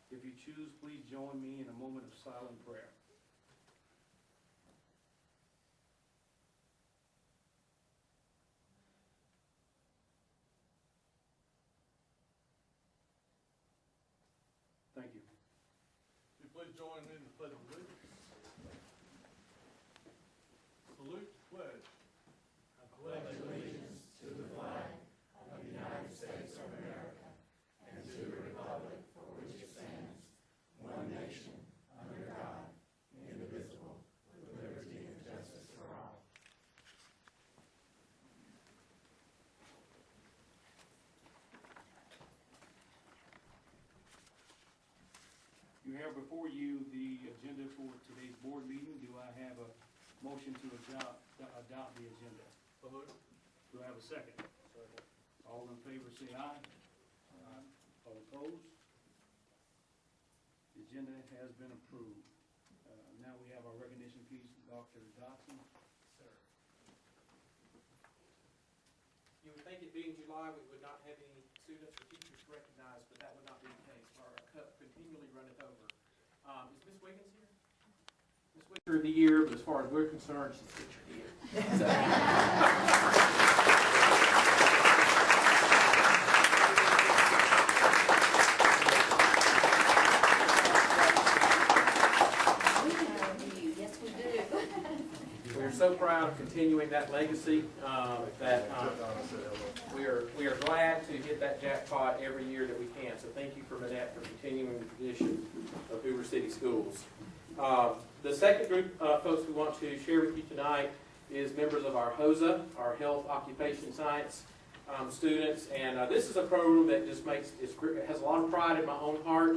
If you choose, please join me in a moment of silent prayer. Thank you. Will you please join me in the Pledge of Allegiance? Salute the pledge. I pledge allegiance to the flag of the United States of America and to the republic for which it stands, one nation, under God, indivisible, with liberty and justice for all. You have before you the agenda for today's board meeting. Do I have a motion to adopt the agenda? Salute. Do I have a second? Second. All in favor say aye. Aye. All opposed? The agenda has been approved. Now we have our recognition piece. Dr. Dotson. Sir. You would think it being July we would not have any students or teachers recognized, but that would not be the case. Our cup continually runneth over. Is Miss Wiggins here? Miss Wiggins of the year, but as far as we're concerned, she's teacher of the year. Yes, we do. We're so proud of continuing that legacy that we are glad to hit that jackpot every year that we can. So thank you for Minnette for continuing the tradition of Hoover City Schools. The second group of folks we want to share with you tonight is members of our HOSA, our Health Occupation Science students. And this is a program that just has a lot of pride in my own heart.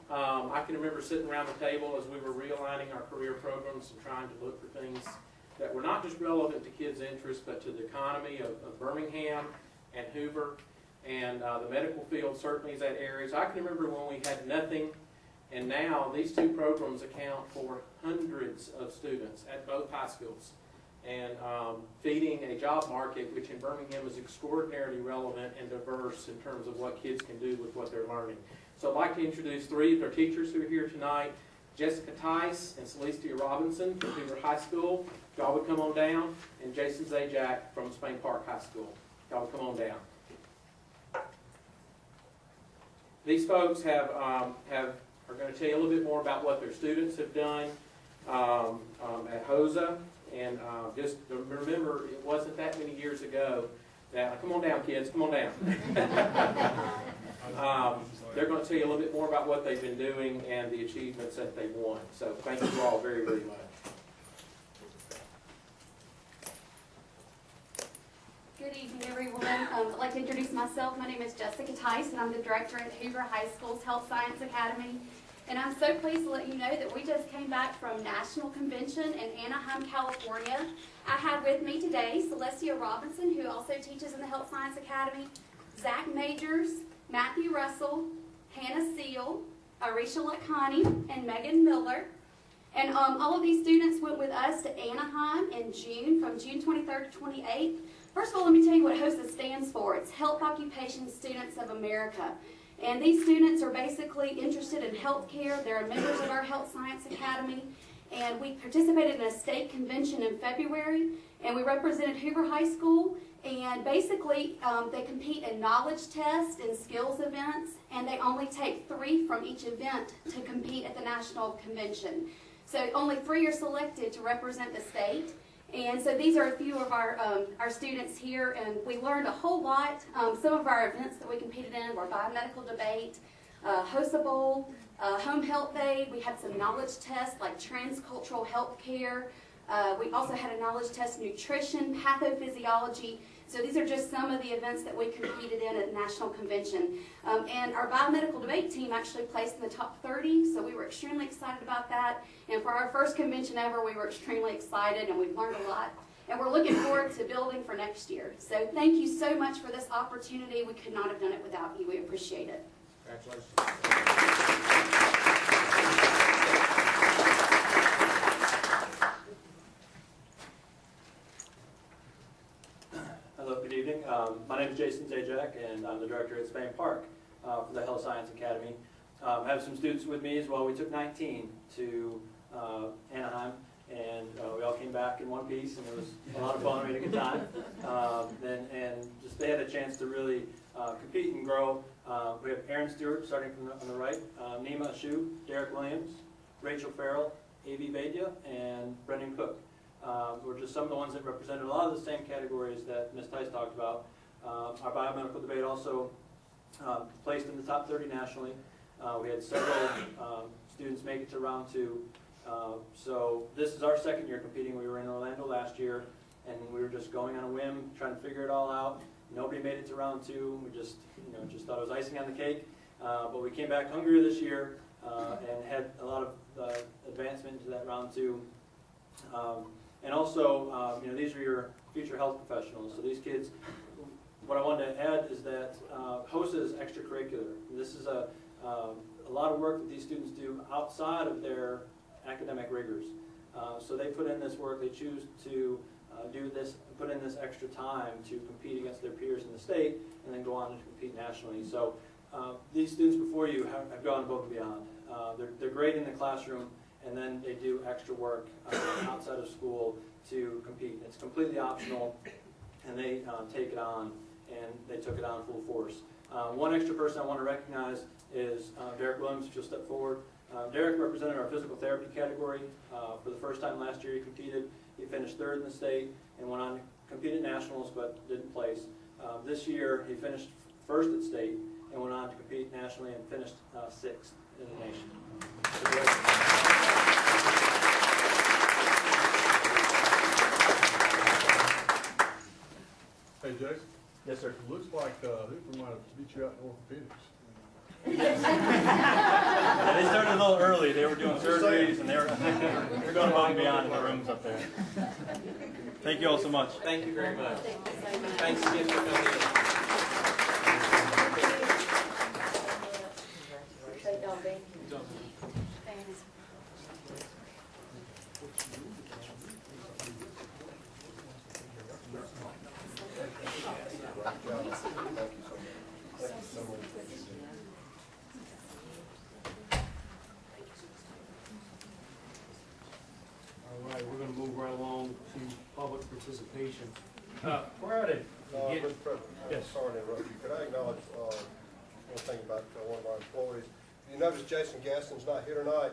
I can remember sitting around the table as we were realigning our career programs and trying to look for things that were not just relevant to kids' interests, but to the economy of Birmingham and Hoover. And the medical field certainly is that area. So I can remember when we had nothing, and now these two programs account for hundreds of students at both high schools, and feeding a job market which in Birmingham is extraordinarily relevant and diverse in terms of what kids can do with what they're learning. So I'd like to introduce three of their teachers who are here tonight, Jessica Tice and Celestia Robinson from Hoover High School. Y'all would come on down, and Jason Zajac from Spain Park High School. Y'all would come on down. These folks are going to tell you a little bit more about what their students have done at HOSA. And just remember, it wasn't that many years ago that, come on down kids, come on down. They're going to tell you a little bit more about what they've been doing and the achievements that they've won. So thank you all very, very much. Good evening, everyone. I'd like to introduce myself. My name is Jessica Tice, and I'm the director at Hoover High School's Health Science Academy. And I'm so pleased to let you know that we just came back from National Convention in Anaheim, California. I have with me today Celestia Robinson, who also teaches in the Health Science Academy, Zach Majors, Matthew Russell, Hannah Seal, Arisha Lakani, and Megan Miller. And all of these students went with us to Anaheim in June, from June 23rd to 28th. First of all, let me tell you what HOSA stands for. It's Health Occupation Students of America. And these students are basically interested in healthcare. They're members of our Health Science Academy. And we participated in a state convention in February. And we represented Hoover High School. And basically, they compete in knowledge tests and skills events. And they only take 3 from each event to compete at the national convention. So only 3 are selected to represent the state. And so these are a few of our students here, and we learned a whole lot. Some of our events that we competed in were biomedical debate, HOSA Bowl, home health day. We had some knowledge tests like transcultural health care. We also had a knowledge test, nutrition, pathophysiology. So these are just some of the events that we competed in at the National Convention. And our biomedical debate team actually placed in the top 30, so we were extremely excited about that. And for our first convention ever, we were extremely excited, and we've learned a lot. And we're looking forward to building for next year. So thank you so much for this opportunity. We could not have done it without you. We appreciate it. Congratulations. Hello, good evening. My name is Jason Zajac, and I'm the director at Spain Park for the Health Science Academy. have some students with me as well. We took 19 to Anaheim, and we all came back in one piece, and it was a lot of fun. We had a good time. And just they had a chance to really compete and grow. We have Aaron Stewart starting from on the right, Nima Ashu, Derek Williams, Rachel Farrell, A.V. Vaidya, and Brendan Cook. Were just some of the ones that represented a lot of the same categories that Ms. Tice talked about. Our biomedical debate also placed in the top 30 nationally. We had several students make it to round 2. So this is our second year competing. We were in Orlando last year, and we were just going on a whim, trying to figure it all out. Nobody made it to round 2. We just thought it was icing on the cake. But we came back hungrier this year and had a lot of advancement into that round 2. And also, these are your future health professionals. So these kids, what I wanted to add is that HOSA is extracurricular. This is a lot of work that these students do outside of their academic rigors. So they put in this work, they choose to do this, put in this extra time to compete against their peers in the state, and then go on to compete nationally. So these students before you have gone above and beyond. They're great in the classroom, and then they do extra work outside of school to compete. It's completely optional, and they take it on, and they took it on full force. One extra person I want to recognize is Derek Williams, if you'll step forward. Derek represented our physical therapy category. For the first time last year he competed. He finished 3rd in the state and went on to compete at nationals but didn't place. This year he finished 1st at state and went on to compete nationally and finished 6th in the nation. Hey, Jason. Yes, sir. It looks like Hoover might have beat you out in orthopedics. Yeah, they started a little early. They were doing surgeries, and they're going above and beyond in the rooms up there. Thank you all so much. Thank you very much. Thanks again for coming in. All right, we're going to move right along to public participation. Where are they? Mr. President, Yes. sorry to interrupt you. Could I acknowledge one thing about one of our employees? You notice Jason Gaston's not here tonight.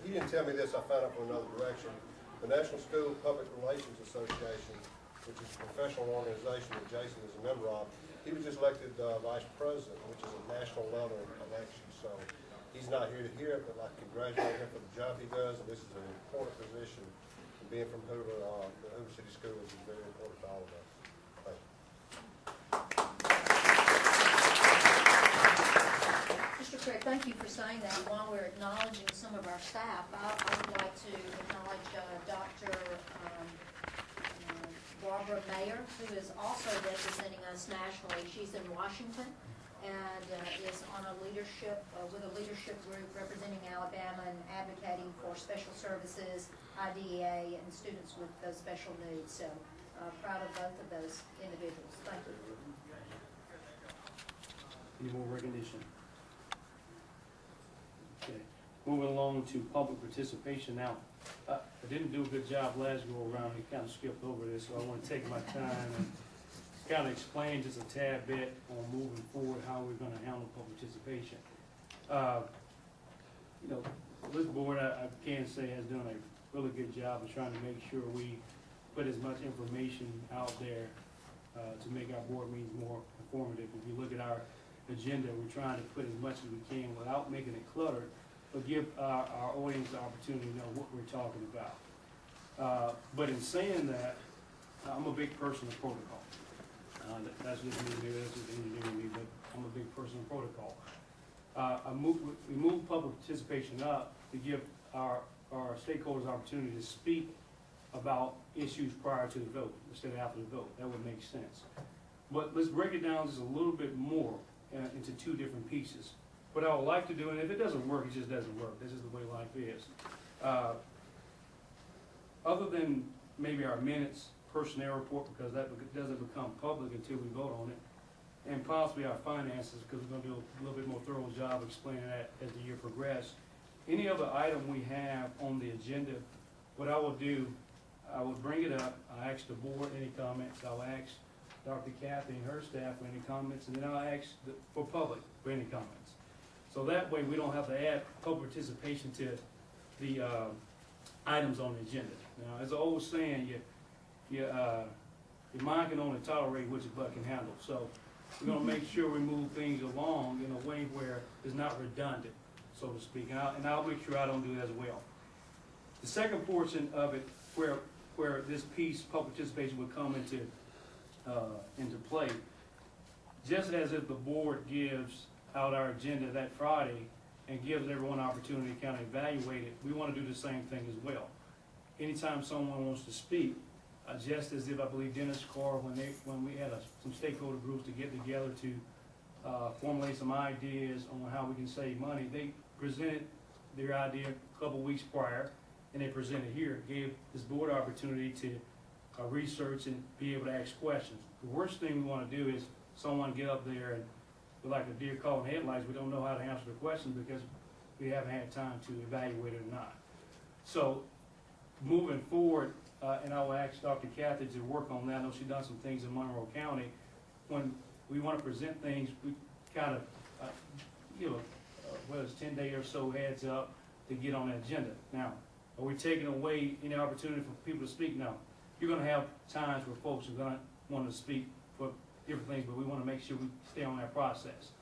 He didn't tell me this. I found out from another direction. The National School Public Relations Association, which is a professional organization that Jason is a member of, he was just elected vice president, which is a national level election. So he's not here to hear it, but I'd like to congratulate him for the job he does. And this is an important position. And being from Hoover, the Hoover City Schools is very important to all of us. Thank you. Mr. Craig, thank you for saying that. While we're acknowledging some of our staff, I would like to acknowledge Dr. Barbara Mayer, who is also representing us nationally. She's in Washington and is on a leadership, with a leadership group representing Alabama and advocating for special services, IDEA, and students with special needs. So proud of both of those individuals. Thank you. Any more recognition? Okay. Moving along to public participation now. I didn't do a good job last go around. We kind of skipped over this, so I want to take my time and kind of explain just a tad bit on moving forward how we're going to handle public participation. This board, I can say, has done a really good job of trying to make sure we put as much information out there to make our board meetings more informative. If you look at our agenda, we're trying to put as much as we can without making it cluttered, but give our audience the opportunity to know what we're talking about. But in saying that, I'm a big person of protocol. That's just me, maybe that's just engineering me, but I'm a big person of protocol. We move public participation up to give our stakeholders opportunity to speak about issues prior to the vote instead of after the vote. That would make sense. But let's break it down just a little bit more into 2 different pieces. What I would like to do, and if it doesn't work, it just doesn't work. This is the way life is. Other than maybe our minutes, personnel report, because that doesn't become public until we vote on it, and possibly our finances, because we're gonna do a little bit more thorough job explaining that as the year progresses. Any other item we have on the agenda, what I will do, I will bring it up, I'll ask the board any comments, I'll ask Dr. Kathy and her staff for any comments, and then I'll ask for public for any comments. So that way, we don't have to add public participation to the items on the agenda. Now, as the old saying, your mind can only tolerate what your butt can handle. So we're gonna make sure we move things along in a way where it's not redundant, so to speak, and I'll make sure I don't do that as well. The second portion of it, where this piece, public participation, would come into play, just as if the board gives out our agenda that Friday and gives everyone an opportunity to kind of evaluate it, we want to do the same thing as well. Anytime someone wants to speak, just as if I believe Dennis Carr, when we had some stakeholder groups to get together to formulate some ideas on how we can save money, they presented their idea a couple weeks prior, and they presented here, gave this board opportunity to research and be able to ask questions. The worst thing we want to do is someone get up there and, like a deer caught in headlights, we don't know how to answer the question because we haven't had time to evaluate it or not. So moving forward, and I will ask Dr. Kathy to work on that. I know she's done some things in Monroe County. When we want to present things, we kind of give whether it's 10 day or so heads up to get on the agenda. Now, are we taking away any opportunity for people to speak? No. You're going to have times where folks are going to want to speak for different things, but we want to make sure we stay on that process.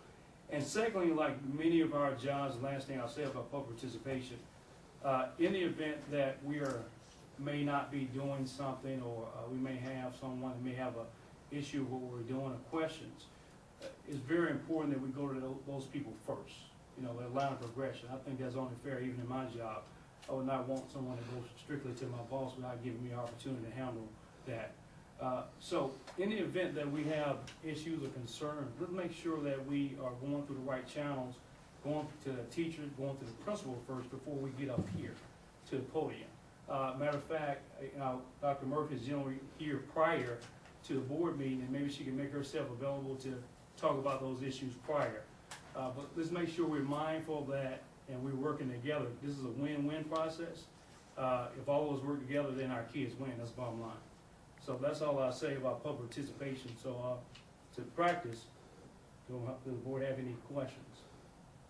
And secondly, like many of our jobs, the last thing I'll say about public participation, in the event that may not be doing something, or we may have someone that may have an issue with what we're doing or questions, it's very important that we go to those people first, the line of progression. I think that's only fair even in my job. I would not want someone to go strictly to my boss without giving me an opportunity to handle that. So in the event that we have issues or concerns, let's make sure that we are going through the right channels, going to the teachers, going to the principal first before we get up here to the podium. Matter of fact, Dr. Murphy is generally here prior to the board meeting, and maybe she can make herself available to talk about those issues prior. But let's make sure we're mindful of that and we're working together. This is a win-win process. If all of us work together, then our kids win. That's the bottom line. So that's all I'll say about public participation. So to practice, does the board have any questions?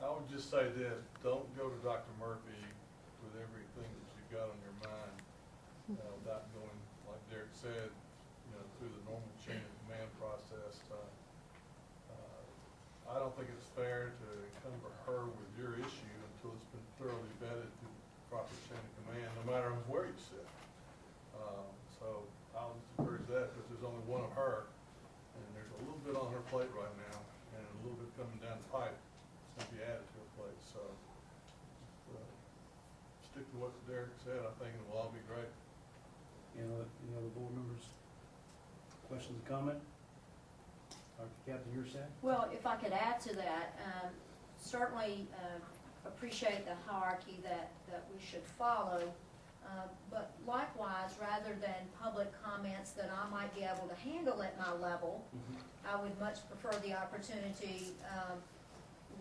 I would just say this, don't go to Dr. Murphy with everything that you've got on your mind without going, like Derek said, through the normal chain of command process. I don't think it's fair to come to her with your issue until it's been thoroughly vetted through the proper chain of command, no matter where you sit. So I'll just encourage that, because there's only one of her, and there's a little bit on her plate right now, and a little bit coming down the pipe that's going to be added to her plate. So stick to what Derek said. I think it will all be great. Any other board members? Questions or comment? Dr. Captain, your side? Well, if I could add to that, certainly appreciate the hierarchy that we should follow, but likewise, rather than public comments that I might be able to handle at my level, I would much prefer the opportunity,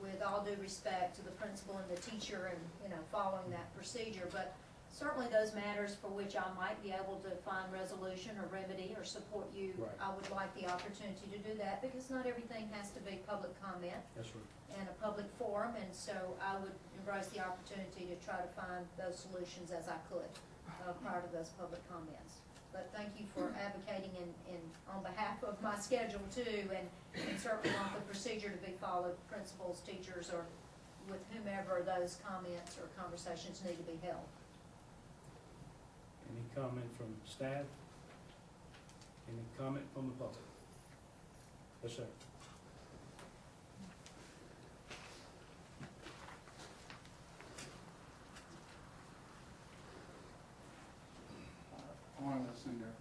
with all due respect to the principal and the teacher, and following that procedure. But certainly those matters for which I might be able to find resolution or remedy or support you, Right. I would like the opportunity to do that, because not everything has to be public comment That's right. and a public forum, and so I would embrace the opportunity to try to find those solutions as I could prior to those public comments. But thank you for advocating and on behalf of my schedule too, and certainly want the procedure to be followed, principals, teachers, or with whomever those comments or conversations need to be held. Any comment from staff? Any comment from the public? Yes, sir. Arnold Singer.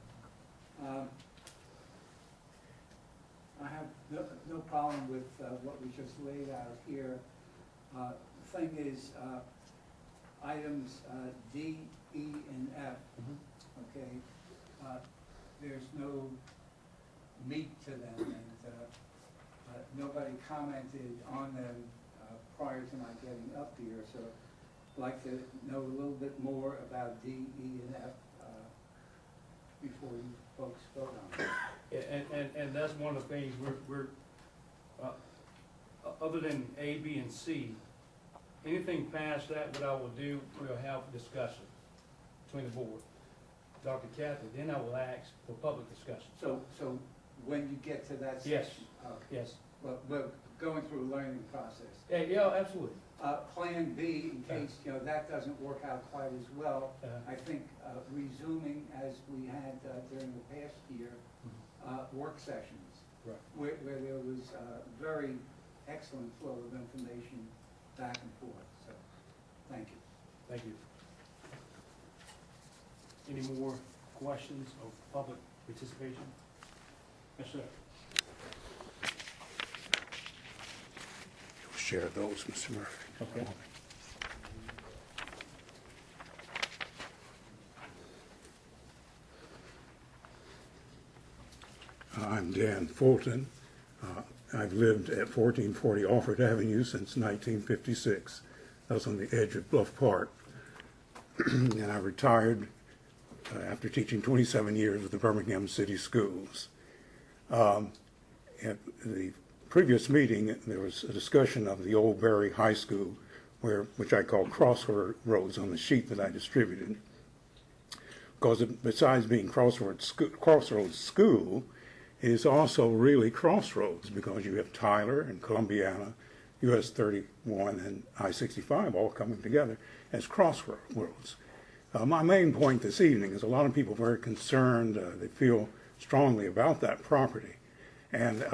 I have no problem with what we just laid out here. The thing is, items D, E, and F, okay, there's no meat to them, and nobody commented on them prior to my getting up here, so I'd like to know a little bit more about D, E, and F before you folks vote on it. And that's one of the things we're other than A, B, and C, anything past that, what I will do, we'll have a discussion between the board. Dr. Cathy, then I will ask for public discussion. So when you get to that Yes. section? Yes. Well, we're going through a learning process. Yeah, absolutely. Plan B, in case, that doesn't work out quite as well, I think resuming as we had during the past year, work sessions. Right. Where there was very excellent flow of information back and forth, so, thank you. Thank you. Any more questions of public participation? Yes, sir. Share those, Mr. Murphy. Okay. I'm Dan Fulton. I've lived at 1440 Alford Avenue since 1956. I was on the edge of Bluff Park. And I retired after teaching 27 years with the Birmingham City Schools. At the previous meeting, there was a discussion of the old Berry High School, which I call Crossroads on the sheet that I distributed. Because besides being Crossroads School, it is also really Crossroads, because you have Tyler and Columbiana, US 31 and I-65 all coming together as Crossroads. My main point this evening is a lot of people are very concerned. They feel strongly about that property. And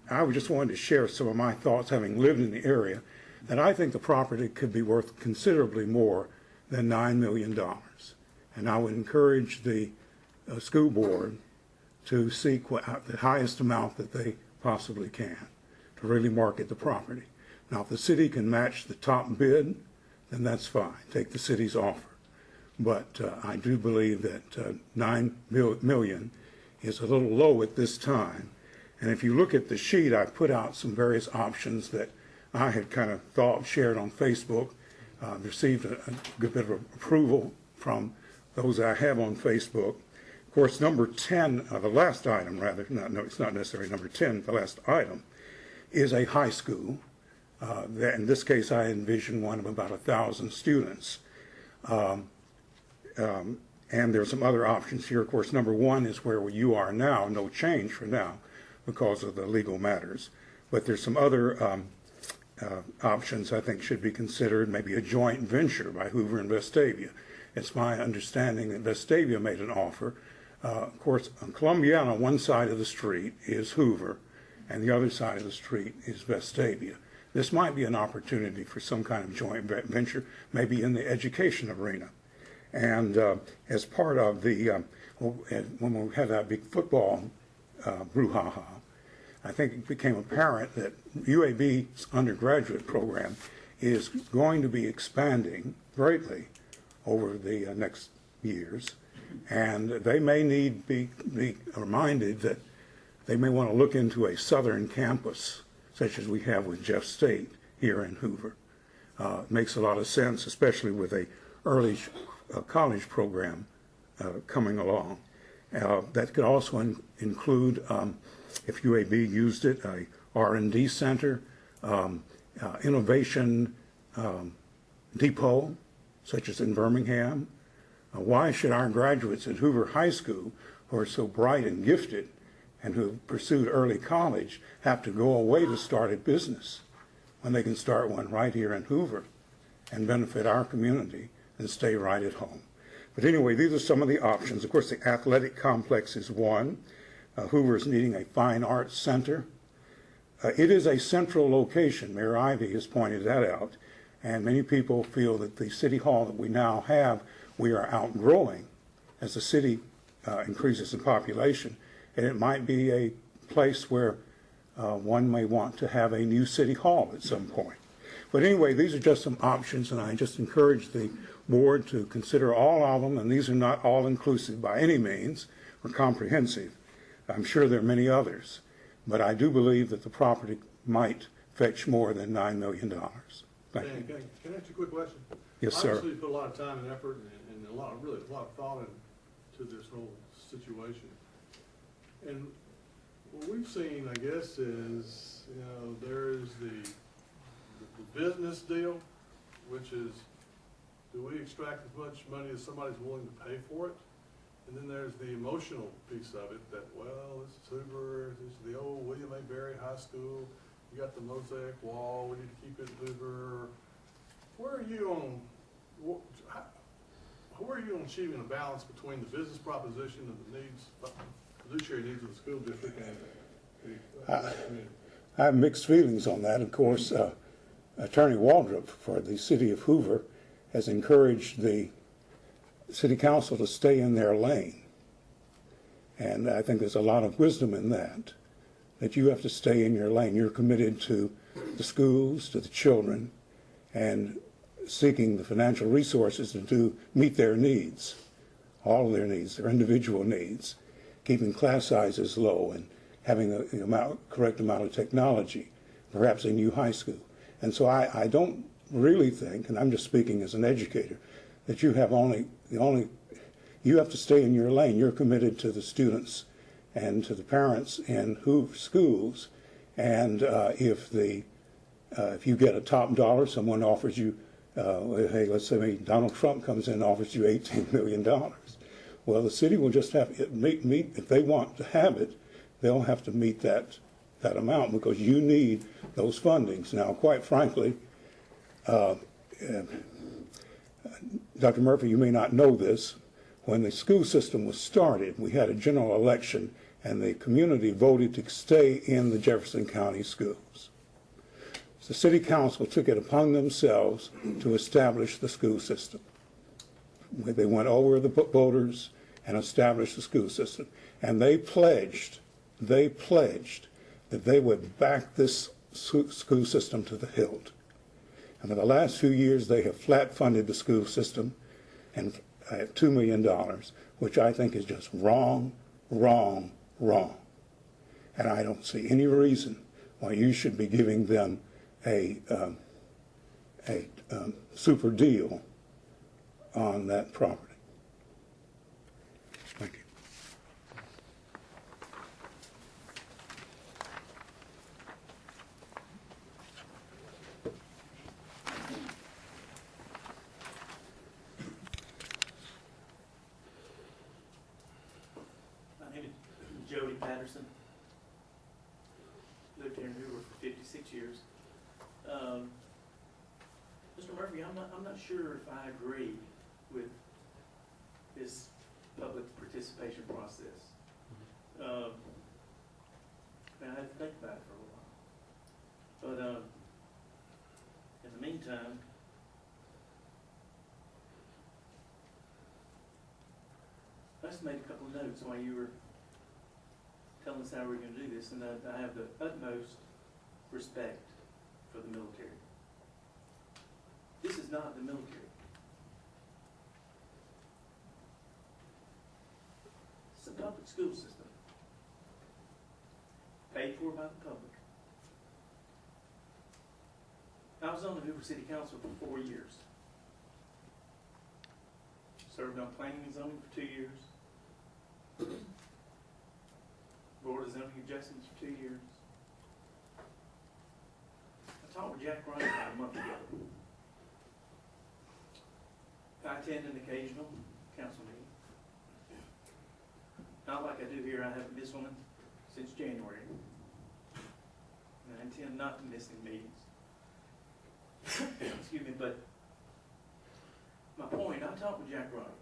I just wanted to share some of my thoughts, having lived in the area, that I think the property could be worth considerably more than $9 million. And I would encourage the school board to seek the highest amount that they possibly can to really market the property. Now, if the city can match the top bid, then that's fine. Take the city's offer. But I do believe that $9 million is a little low at this time. And if you look at the sheet, I put out some various options that I had kind of shared on Facebook. Received a good bit of approval from those I have on Facebook. Of course, number 10, the last item rather, no, it's not necessarily number 10, the last item, is a high school. In this case, I envision one of about 1,000 students. And there are some other options here. Of course, number 1 is where you are now, no change for now because of the legal matters. But there's some other options I think should be considered, maybe a joint venture by Hoover and Vestavia. It's my understanding that Vestavia made an offer. Of course, on Columbiana, one side of the street is Hoover, and the other side of the street is Vestavia. This might be an opportunity for some kind of joint venture, maybe in the education arena. And as part of the, when we had that big football brouhaha, I think it became apparent that UAB's undergraduate program is going to be expanding greatly over the next years. And they may need to be reminded that they may want to look into a southern campus, such as we have with Jeff State here in Hoover. It makes a lot of sense, especially with a early college program coming along. That could also include, if UAB used it, a R&D center, innovation depot, such as in Birmingham. Why should our graduates at Hoover High School, who are so bright and gifted and who have pursued early college, have to go away to start a business when they can start one right here in Hoover and benefit our community and stay right at home? But anyway, these are some of the options. Of course, the athletic complex is one. Hoover is needing a fine arts center. It is a central location. Mayor Ivey has pointed that out. And many people feel that the city hall that we now have, we are outgrowing as the city increases in population. And it might be a place where one may want to have a new city hall at some point. But anyway, these are just some options, and I just encourage the board to consider all of them, and these are not all inclusive by any means or comprehensive. I'm sure there are many others. but I do believe that the property might fetch more than $9 million. Thank Dan, you. can I ask you a quick question? Yes, sir. Obviously, you put a lot of time and effort and a lot of thought into this whole situation. And what we've seen, I guess, is, you know, there's the business deal, which is, do we extract as much money as somebody's willing to pay for it? And then there's the emotional piece of it that, well, this is Hoover, this is the old William A. Berry High School, you got the mosaic wall, we need to keep it Hoover. Where are you on, where are you on achieving a balance between the business proposition and the needs, fiduciary needs of the school district and the community? I have mixed feelings on that. Of course, Attorney Waldrop for the city of Hoover has encouraged the city council to stay in their lane. And I think there's a lot of wisdom in that you have to stay in your lane. You're committed to the schools, to the children, and seeking the financial resources to meet their needs, all of their needs, their individual needs, keeping class sizes low and having the correct amount of technology, perhaps a new high school. And so I don't really think, and I'm just speaking as an educator, that you have you have to stay in your lane. You're committed to the students and to the parents in Hoover schools. And if you get a top dollar, someone offers you, hey, let's say Donald Trump comes in and offers you $18 million. Well, the city will just have to meet, if they want to have it, they'll have to meet that amount because you need those fundings. Now, quite frankly, Dr. Murphy, you may not know this. When the school system was started, we had a general election, and the community voted to stay in the Jefferson County schools. The city council took it upon themselves to establish the school system. They went over the voters and established the school system. And they pledged that they would back this school system to the hilt. And for the last few years, they have flat funded the school system and at $2 million, which I think is just wrong, wrong, wrong. And I don't see any reason why you should be giving them a super deal on that property. Thank you. My name is Jody Patterson. Lived here in Hoover for 56 years. Mr. Murphy, I'm not sure if I agree with this public participation process. And I had to think about it for a while. But in the meantime, I just made a couple of notes while you were telling us how we're going to do this, and I have the utmost respect for the military. This is not the military. It's a public school system, paid for by the public. I was on the Hoover City Council for 4 years. Served on planning and zoning for 2 years. Board of Zoning Adjustments for 2 years. I talked with Jack Ryan about a month ago. I attend an occasional council meeting. Not like I do here, I haven't missed one since January. And I intend not to miss any meetings. Excuse me, but my point, I talked with Jack Ryan.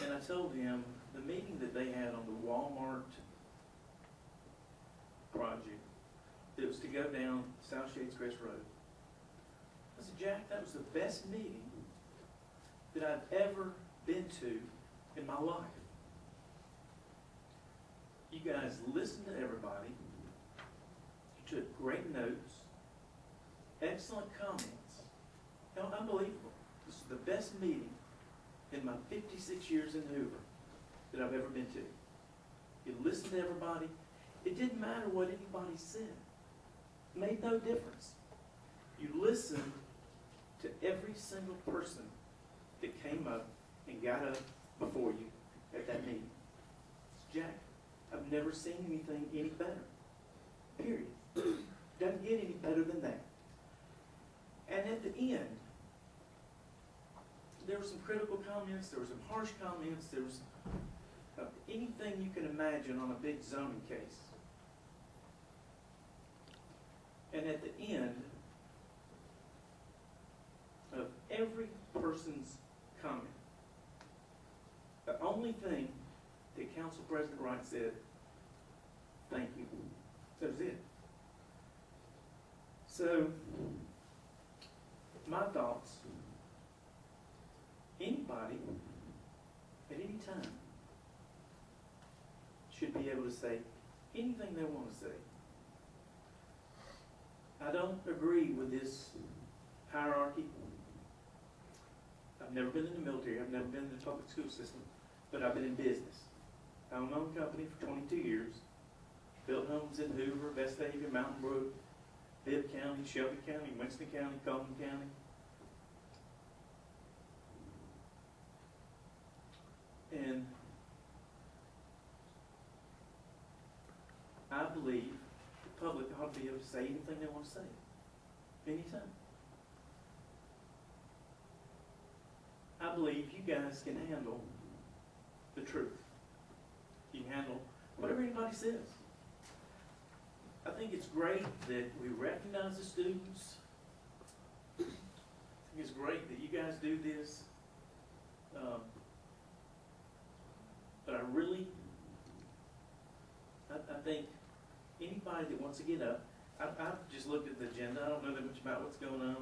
And I told him the meeting that they had on the Walmart project that was to go down South Shades Crest Road. I said, Jack, that was the best meeting that I've ever been to in my life. You guys listened to everybody. You took great notes, excellent comments. Now, unbelievable. This is the best meeting in my 56 years in Hoover that I've ever been to. You listened to everybody. It didn't matter what anybody said. It made no difference. You listened to every single person that came up and got up before you at that meeting. Jack, I've never seen anything any better. Period. Doesn't get any better than that. And at the end, there were some critical comments, there were some harsh comments, there was anything you can imagine on a big zoning case. And at the end of every person's comment, the only thing that Council President Wright said, thank you. That was it. So, my thoughts, anybody at any time should be able to say anything they want to say. I don't agree with this hierarchy. I've never been in the military, I've never been in the public school system, but I've been in business. I own my own company for 22 years, built homes in Hoover, Vestavia, Mountain Brook, Bibb County, Shelby County, Winston County, Coleman County. And I believe the public ought to be able to say anything they want to say, anytime. I believe you guys can handle the truth. You can handle whatever anybody says. I think it's great that we recognize the students. I think it's great that you guys do this. But I think anybody that wants to get up, I've just looked at the agenda. I don't know that much about what's going on.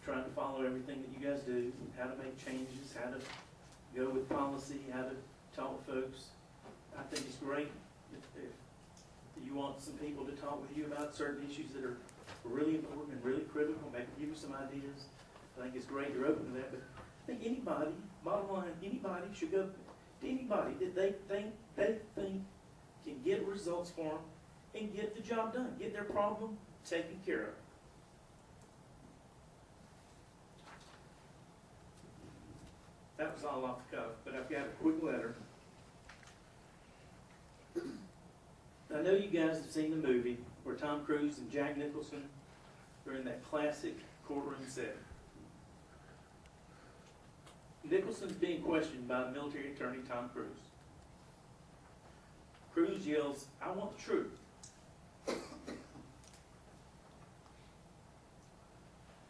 Trying to follow everything that you guys do, how to make changes, how to go with policy, how to talk with folks. I think it's great if you want some people to talk with you about certain issues that are really important and really critical, maybe give you some ideas. I think it's great you're open to that, but I think anybody, bottom line, anybody should go to anybody that they think can get results for them and get the job done, get their problem taken care of. That was all off the cuff, but I've got a quick letter. I know you guys have seen the movie where Tom Cruise and Jack Nicholson are in that classic courtroom setting. Nicholson's being questioned by military attorney Tom Cruise. Cruise yells, "I want the truth."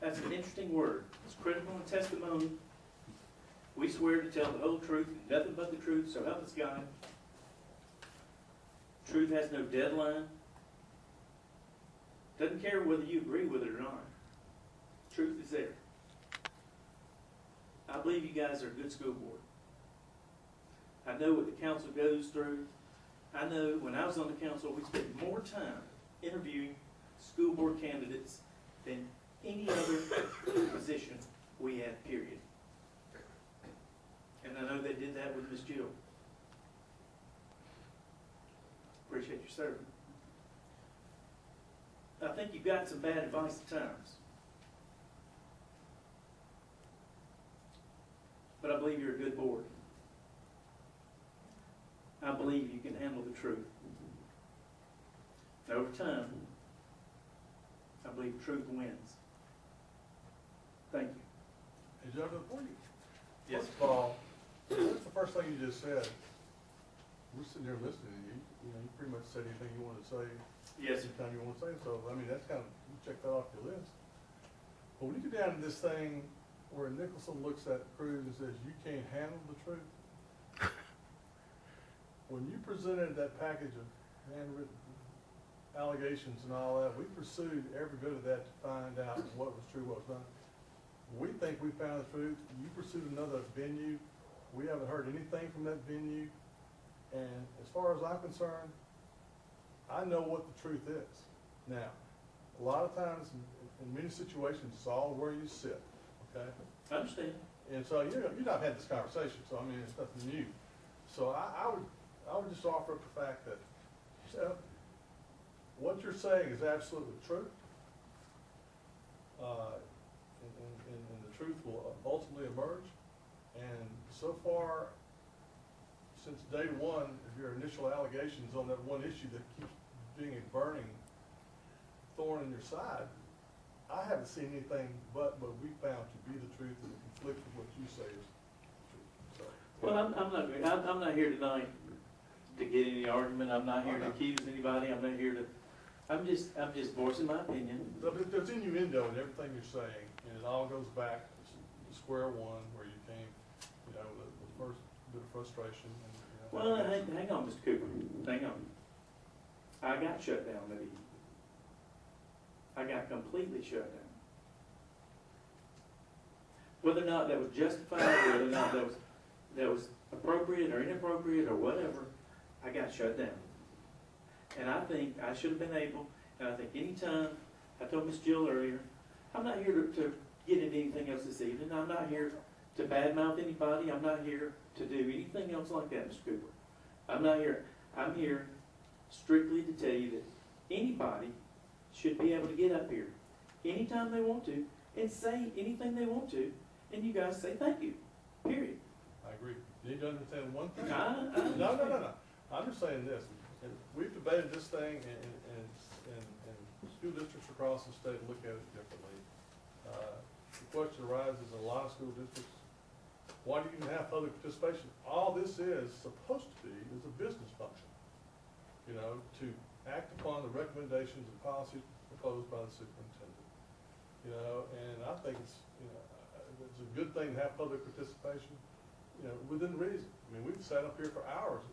That's an interesting word. It's critical in testimony. We swear to tell the whole truth and nothing but the truth, so help us God. Truth has no deadline. Doesn't care whether you agree with it or not. Truth is there. I believe you guys are a good school board. I know what the council goes through. I know when I was on the council, we spent more time interviewing school board candidates than any other position we had, period. And I know they did that with Ms. Jill. Appreciate your serving. I think you got some bad advice at times. But I believe you're a good board. I believe you can handle the truth. And over time, I believe truth wins. Thank you. Hey, Jonathan, before you, Yes. first of all, what's the first thing you just said? We're sitting here listening to you. You know, you pretty much said anything you wanted to say. Yes, sir. Anytime you want to say. So, I mean, that's kind of, you check that off your list. But when you get down to this thing where Nicholson looks at Cruz and says, you can't handle the truth. When you presented that package of handwritten allegations and all that, we pursued every bit of that to find out what was true, what was not. We think we found the truth. You pursued another venue. We haven't heard anything from that venue. And as far as I'm concerned, I know what the truth is. Now, a lot of times, in many situations, it's all where you sit, okay? I understand. And so you've not had this conversation, so I mean, it's nothing new. So I I would just offer up the fact that, what you're saying is absolutely true. And the truth will ultimately emerge. And so far, since day one of your initial allegations on that one issue that keeps being a burning thorn in your side, I haven't seen anything but what we found to be the truth and conflict with what you say is true. So, Well, I'm not here tonight to get any argument. I'm not here to accuse anybody. I'm not here to, I'm just voicing my opinion. There's innuendo in everything you're saying, and it all goes back to square one where you came, the first bit of frustration. And, Well, hang on, Mr. Cooper, hang on. I got shut down that evening. I got completely shut down. Whether or not that was justified, whether or not that was appropriate or inappropriate or whatever, I got shut down. And I think I should have been able, and I think any time, I told Miss Jill earlier, I'm not here to get into anything else this evening. I'm not here to badmouth anybody. I'm not here to do anything else like that, Mr. Cooper. I'm not here. I'm here strictly to tell you that anybody should be able to get up here anytime they want to and say anything they want to, and you guys say thank you, period. I agree. You need to understand one thing. No. I'm just saying this. And we've debated this thing, and school districts across the state look at it differently. The question arises in a lot of school districts, why do you even have public participation? All this is supposed to be is a business function, to act upon the recommendations and policies proposed by the superintendent. And I think it's a good thing to have public participation, within reason. I mean, we've sat up here for hours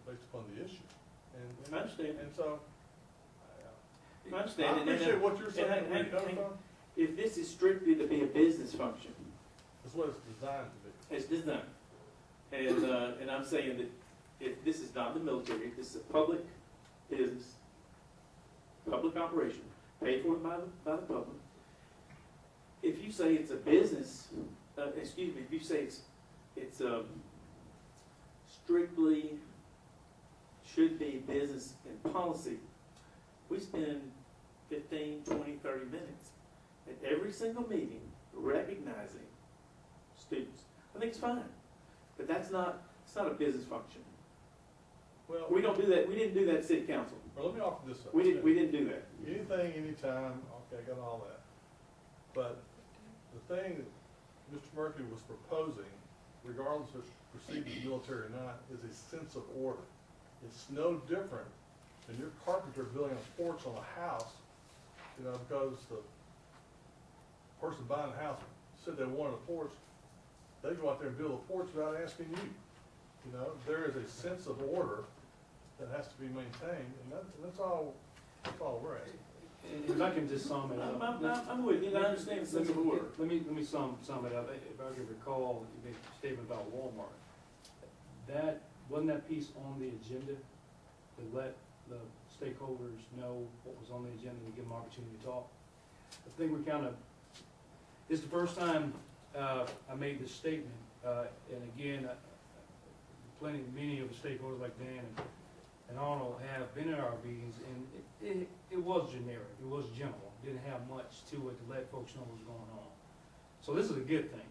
based upon the issue. And I understand. And so, I understand. I appreciate what you're saying, where you're coming from. If this is strictly to be a business function, That's what it's designed to be. it's designed. And I'm saying that if this is not the military, this is a public business, public operation, paid for by the public. If you say it's a business, if you say it's strictly should be business and policy, we spend 15, 20, 30 minutes at every single meeting recognizing students. I think it's fine, but it's not a business function. Well, We don't do that. We didn't do that at city council. well, let me offer this up. We didn't do that. Anything, anytime, okay, I got all that. But the thing that Mr. Murphy was proposing, regardless of perceived as military or not, is a sense of order. It's no different than your carpenter building a porch on a house, because the person buying the house said they wanted a porch. They go out there and build a porch without asking you. There is a sense of order that has to be maintained, and that's all we're asking. And if I can just sum it up. I'm with you. I understand the sense of order. Let me sum it up. If I can recall, you made a statement about Walmart. Wasn't that piece on the agenda to let the stakeholders know what was on the agenda to give them opportunity to talk? I think it's the first time I made this statement, and again, many of the stakeholders like Dan and Arnold have been in our meetings, and it was generic, it was general, didn't have much to it to let folks know what's going on. So this is a good thing.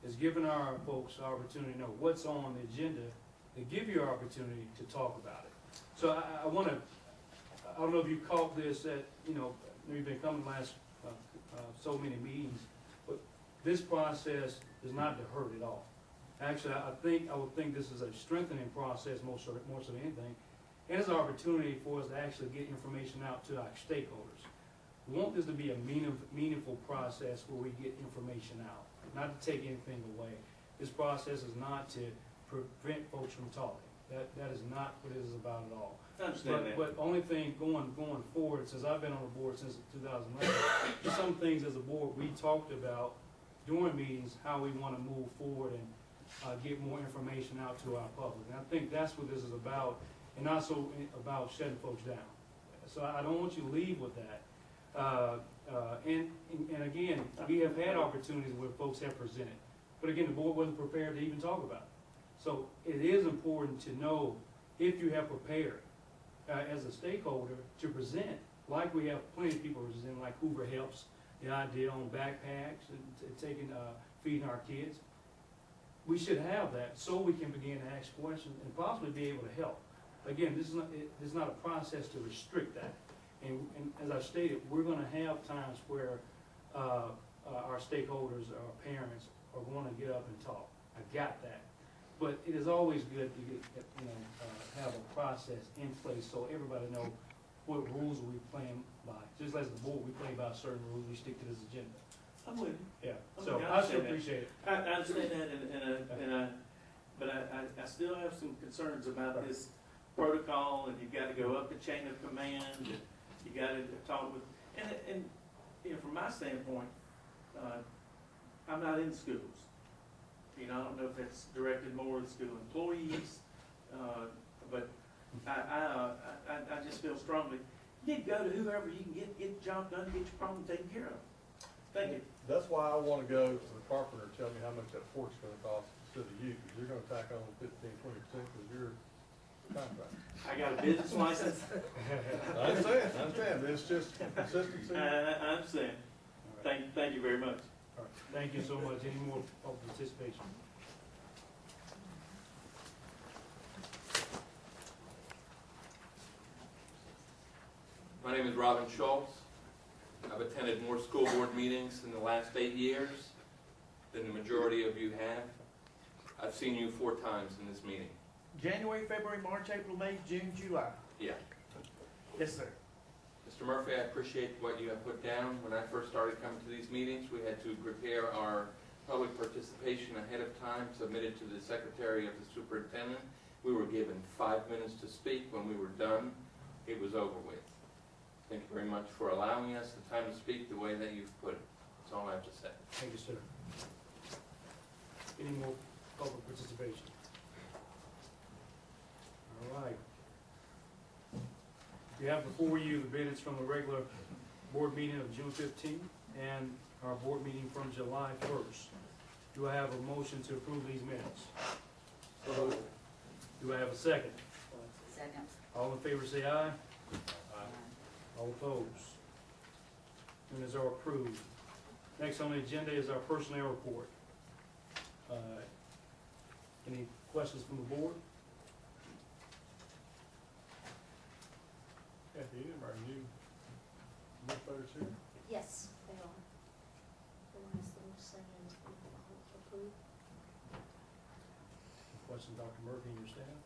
It's giving our folks the opportunity to know what's on the agenda, to give you an opportunity to talk about it. So I don't know if you caught this at, we've been coming last so many meetings, but this process is not to hurt at all. Actually, I would think this is a strengthening process more so than anything. And it's an opportunity for us to actually get information out to our stakeholders. We want this to be a meaningful process where we get information out, not to take anything away. This process is not to prevent folks from talking. That is not what it is about at all. I understand that. But only thing going forward, since I've been on the board since 2011, there's some things as a board we talked about during meetings, how we want to move forward and get more information out to our public. And I think that's what this is about, and not so about shutting folks down. So I don't want you to leave with that. And again, we have had opportunities where folks have presented, but again, the board wasn't prepared to even talk about it. So it is important to know if you have prepared as a stakeholder to present, like we have plenty of people presenting, like Hoover helps, the idea on backpacks and taking, feeding our kids. We should have that so we can begin to ask questions and possibly be able to help. Again, this is not a process to restrict that. And as I stated, we're gonna have times where our stakeholders, our parents are gonna get up and talk. I got that. But it is always good to get, have a process in place so everybody knows what rules are we playing by. Just as the board, we play by certain rules, we stick to this agenda. I'm with you. Yeah, Okay, so I I still understand that. appreciate it. I understand that, but I still have some concerns about this protocol, and you've got to go up the chain of command, and you got to talk with, and from my standpoint, I'm not in schools. I don't know if that's directed more to school employees, but I just feel strongly, you need to go to whoever you can get the job done, get your problem taken care of. Thank you. That's why I wanna go to the carpenter and tell me how much that pork's gonna cost instead of you, because you're gonna tack on 15–20% because you're contractor. I got a business license. I understand, it's just consistency. I understand. Thank you very much. All right, thank you so much. Any more public participation? My name is Robin Schultz. I've attended more school board meetings in the last 8 years than the majority of you have. I've seen you 4 times in this meeting. January, February, March, April, May, June, July. Yeah. Yes, sir. Mr. Murphy, I appreciate what you have put down. When I first started coming to these meetings, we had to prepare our public participation ahead of time, submit it to the secretary of the superintendent. We were given 5 minutes to speak. When we were done, it was over with. Thank you very much for allowing us the time to speak the way that you've put it. That's all I have to say. Thank you, sir. Any more public participation? All right. You have before you the minutes from the regular board meeting of June 15th and our board meeting from July 1st. Do I have a motion to approve these minutes? So, do I have a second? Second. All in favor say aye. All opposed? Minutes are approved. Next on the agenda is our personnel report. Any questions from the board? Kathy, are you folks here? Yes, they are. The ones that were saying approved. Question, Dr. Murphy and your staff?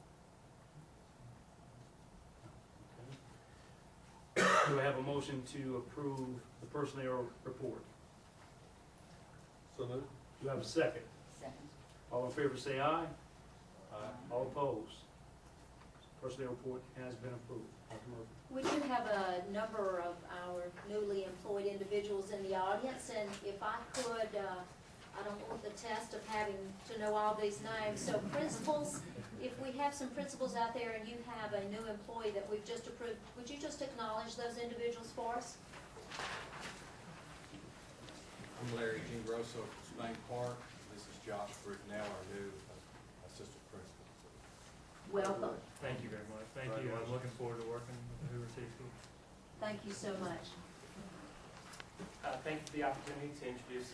Okay. Do I have a motion to approve the personnel report? So moved. Do I have a second? Second. All in favor say aye. All opposed? Personnel report has been approved. Dr. Murphy. We do have a number of our newly employed individuals in the audience, and if I could, I don't want the test of having to know all these names. So principals, if we have some principals out there and you have a new employee that we've just approved, would you just acknowledge those individuals for us? I'm Larry Grosso from Spain Park. This is Josh Bricknell, our new assistant principal. Welcome. Thank you very much. Thank you. I'm looking forward to working with the Hoover City Schools. Thank you so much. Thank you for the opportunity to introduce.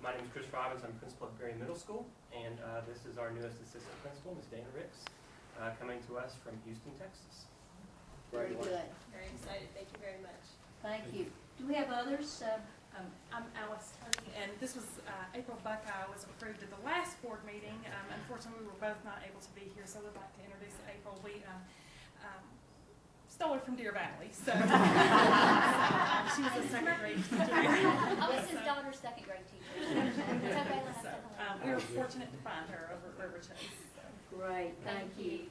My name is Chris Robbins. I'm principal at Berry Middle School, and this is our newest assistant principal, Ms. Dana Ricks, coming to us from Houston, Texas. Very good. Very excited. Thank you very much. Thank you. Do we have others? I'm Alice Turkey, and this was April Buckeye was approved at the last board meeting. Unfortunately, we were both not able to be here, so I'd like to introduce April. We stole her from Deer Valley, so she was a second grade teacher. I was his daughter's second grade teacher. It's okay, let's So we were fortunate to find her over at River Chase. Great, thank you.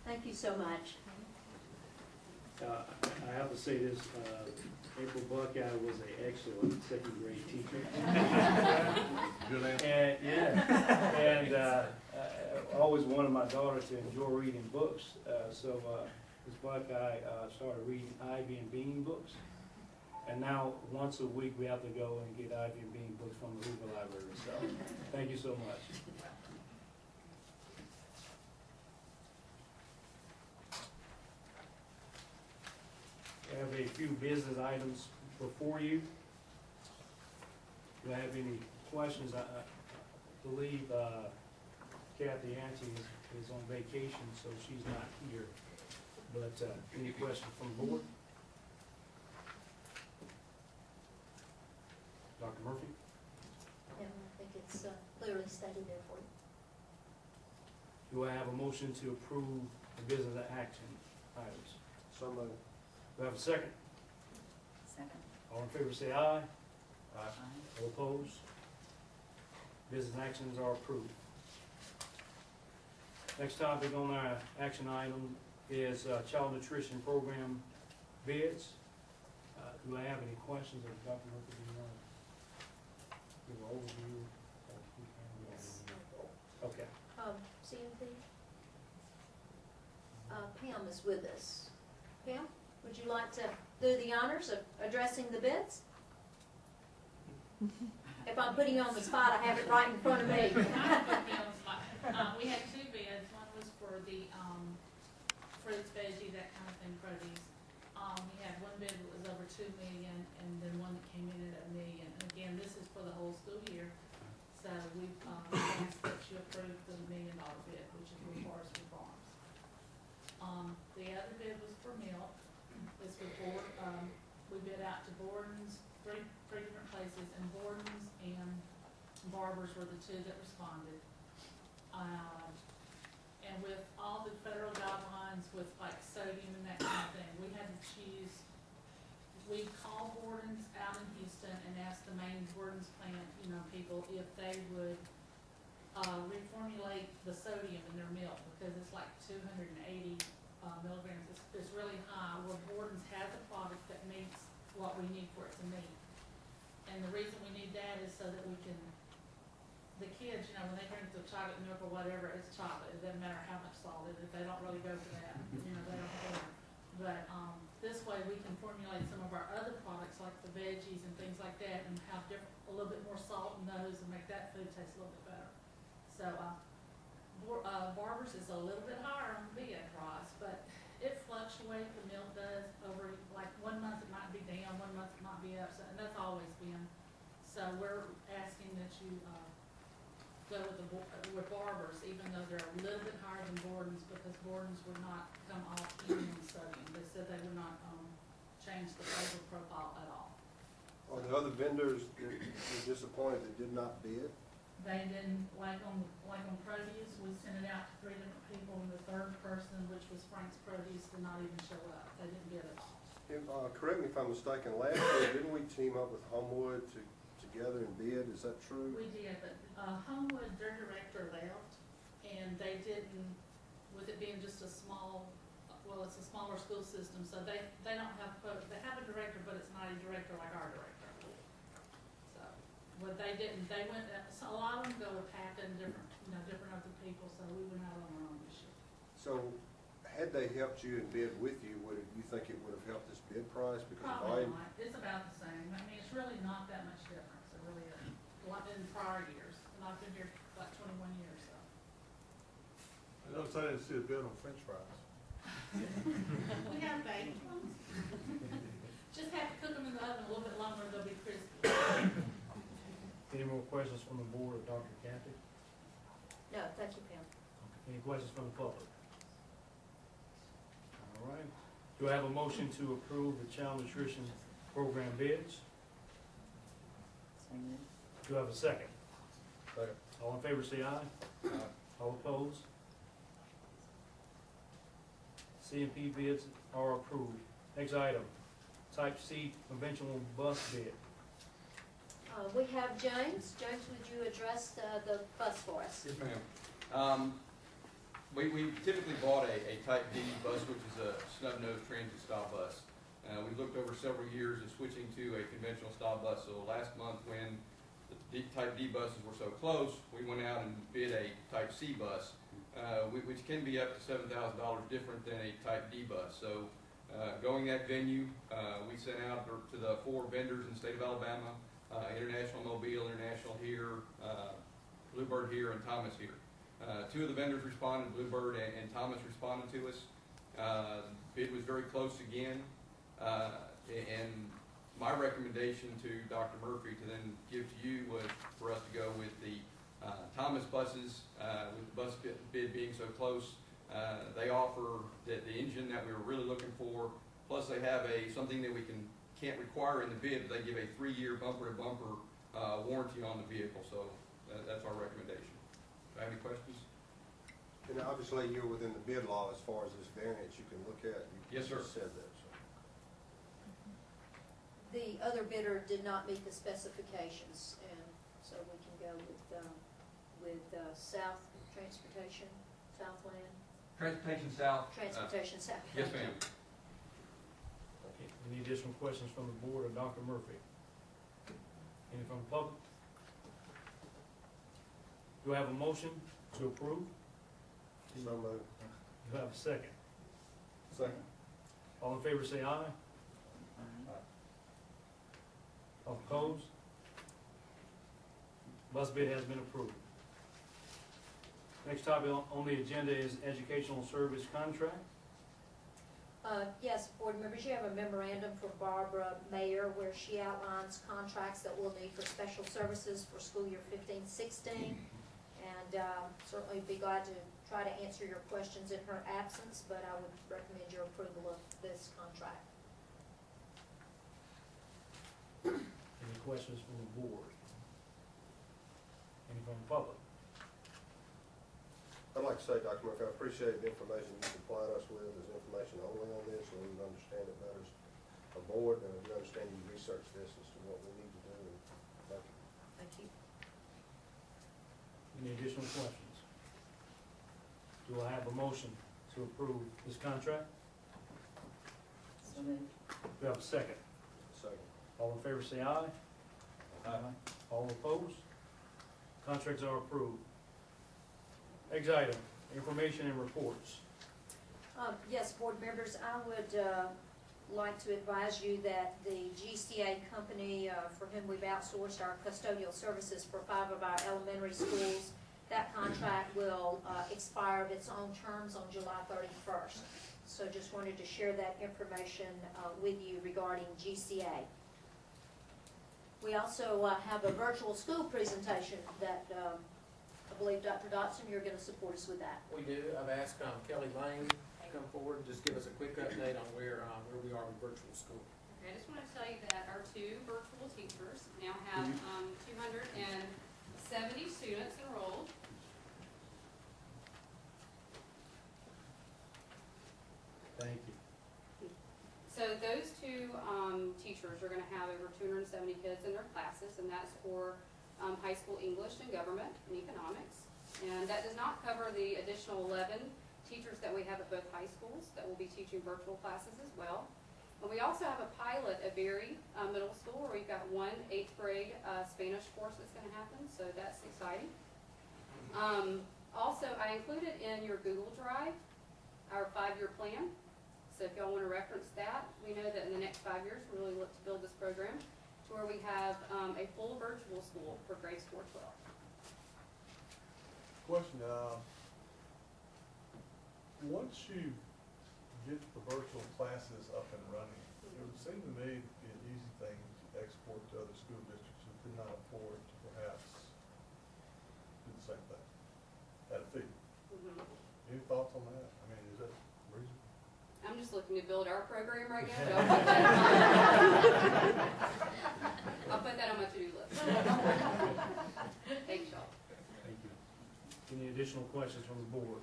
Thank you so much. I have to say this, April Buckeye was an excellent second grade teacher. Good answer. And, yeah, and I always wanted my daughter to enjoy reading books, so Ms. Buckeye started reading Ivy and Bean books. And now, once a week, we have to go and get Ivy and Bean books from the Hoover Library, so thank you so much. have a few business items before you. Do I have any questions? I believe Kathy Ante is on vacation, so she's not here. But any questions from the board? Dr. Murphy? And I think it's clearly stated there for you. Do I have a motion to approve the business action items? So moved. Do I have a second? Second. All in favor say aye. Aye. All opposed? Business actions are approved. Next topic on our action item is child nutrition program bids. Do I have any questions, or Dr. Murphy, do you want to give an overview? Yes. Okay. CMP? Pam is with us. Pam, would you like to do the honors of addressing the bids? If I'm putting you on the spot, I have it right in front of me. We had two bids. One was for the fruits, veggies, that kind of thing, produce. We had one bid that was over $2 million, and then one that came in at $1 million. And again, this is for the whole school year. So we've asked that you approve the $1 million bid, which is with Forestry Farms. The other bid was for milk. This was we bid out to Borden's, three different places, and Borden's and Barber's were the two that responded. And with all the federal guidelines with like sodium and that kind of thing, we had to choose. We called Borden's out in Houston and asked the main Borden's plant, people if they would reformulate the sodium in their milk, because it's like 280 milligrams. It's really high. Well, Borden's has a product that meets what we need for it to meet. And the reason we need that is so that we can, the kids, when they drink the chocolate milk or whatever, it's chocolate. It doesn't matter how much salt it is. They don't really go for that. They don't care. But this way we can formulate some of our other products like the veggies and things like that, and have a little bit more salt in those and make that food taste a little bit better. So Barber's is a little bit higher on the bid price, but it fluctuates. The milk does over, like 1 month it might be down, 1 month it might be up, so, and that's always been. So we're asking that you go with Barber's, even though they're a little bit higher than Borden's, because Borden's would not come off even on sodium. They said they would not change the flavor profile at all. Are the other vendors that were disappointed that did not bid? They didn't, like on produce, we sent it out to 3 different people, and the third person, which was Frank's Produce, did not even show up. They didn't get it. Correct me if I'm mistaken, last year, didn't we team up with Homewood together and bid? Is that true? We did, but Homewood, their director left, and they didn't, with it being just a small, it's a smaller school system, so they don't have, they have a director, but it's not a director like our director. So, what they didn't, they went, so a lot of them go with Pat and different other people, so we went out on our own this year. So, had they helped you and bid with you, you think it would have helped this bid price? Because probably not. It's about the same. I mean, it's really not that much difference. It really isn't. Like in prior years, and I've been here about 21 years, so. I noticed I didn't see a bid on French fries. We have baked ones. Just have to cook them in the oven a little bit longer, they'll be crispy. Any more questions from the board of Dr. Kathy? No, thank you, Pam. Any questions from the public? All right. Do I have a motion to approve the child nutrition program bids? Do I have a second? Second. All in favor say aye. Aye. All opposed? CMP bids are approved. Next item, type C conventional bus bid. We have James. James, would you address the bus for us? Yes, ma'am. We typically bought a Type D bus, which is a snub-nosed transit style bus. We looked over several years at switching to a conventional style bus. So last month, when the Type D buses were so close, we went out and bid a Type C bus, which can be up to $7,000 different than a Type D bus. So going that venue, we sent out to the 4 vendors in the state of Alabama, International Mobile, International here, Bluebird here, and Thomas here. 2 of the vendors responded, Bluebird and Thomas responded to us. Bid was very close again. And my recommendation to Dr. Murphy to then give to you was for us to go with the Thomas buses, with the bus bid being so close. They offer the engine that we were really looking for, plus they have something that we can't require in the bid, but they give a 3-year bumper-to-bumper warranty on the vehicle, so that's our recommendation. Do I have any questions? And obviously, you're within the bid law as far as this variance you can look at. You Yes, sir. just said that, so. The other bidder did not meet the specifications, and so we can go with South Transportation, Southland, Transportation South. Transportation South. Yes, ma'am. Okay, any additional questions from the board or Dr. Murphy? Any from the public? Do I have a motion to approve? So moved. Do I have a second? Second. All in favor say aye. All opposed? Bus bid has been approved. Next topic on the agenda is educational service contract. Yes, board members, you have a memorandum for Barbara Mayer where she outlines contracts that we'll need for special services for school year 15-16. And certainly be glad to try to answer your questions in her absence, but I would recommend your approval of this contract. Any questions from the board? Any from the public? I'd like to say, Dr. Murphy, I appreciate the information you supplied us with. There's information only on this, and we would understand it better as a board, and we understand you research this as to what we need to do. Thank you. Thank you. Any additional questions? Do I have a motion to approve this contract? So moved. Do I have a second? Second. All in favor say aye. Aye. All opposed? Contracts are approved. Next item, information and reports. Yes, board members, I would like to advise you that the GCA company for whom we've outsourced our custodial services for 5 of our elementary schools, that contract will expire of its own terms on July 31st. So just wanted to share that information with you regarding GCA. We also have a virtual school presentation that I believe, Dr. Dotson, you're going to support us with that. We do. I've asked Kelly Lane to come forward and just give us a quick update on where we are with virtual school. Okay, I just want to tell you that our 2 virtual teachers now have 270 students enrolled. Thank you. So those 2 teachers are going to have over 270 kids in their classes, and that's for high school English and government and economics. And that does not cover the additional 11 teachers that we have at both high schools that will be teaching virtual classes as well. And we also have a pilot at Berry Middle School where we've got 1 8th grade Spanish course that's going to happen, so that's exciting. Also, I included in your Google Drive our 5-year plan. So if y'all want to reference that, we know that in the next 5 years, we really look to build this program to where we have a full virtual school for grades 4-12. Question, once you get the virtual classes up and running, it would seem to me to be an easy thing to export to other school districts who could not afford to perhaps do the same thing at a fee. Any thoughts on that? I mean, is that reasonable? I'm just looking to build our program right now, but I'll put that on my to-do list. Thanks, y'all. Thank you. Any additional questions from the board?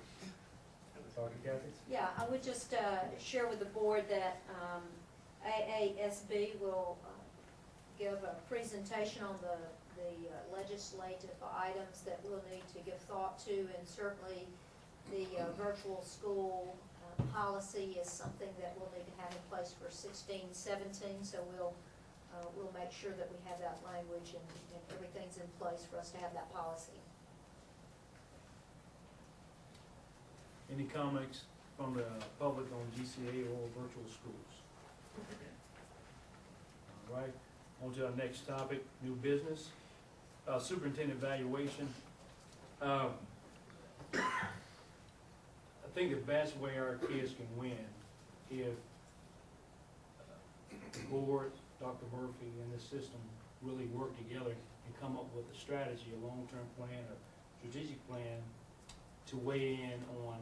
Dr. Kathy? Yeah, I would just share with the board that AASB will give a presentation on the legislative items that we'll need to give thought to, and certainly the virtual school policy is something that we'll need to have in place for 16-17, so we'll make sure that we have that language and everything's in place for us to have that policy. Any comments from the public on GCA or virtual schools? All right, on to our next topic, new business. Superintendent evaluation. I think the best way our kids can win if the board, Dr. Murphy, and this system really work together and come up with a strategy, a long-term plan, a strategic plan to weigh in on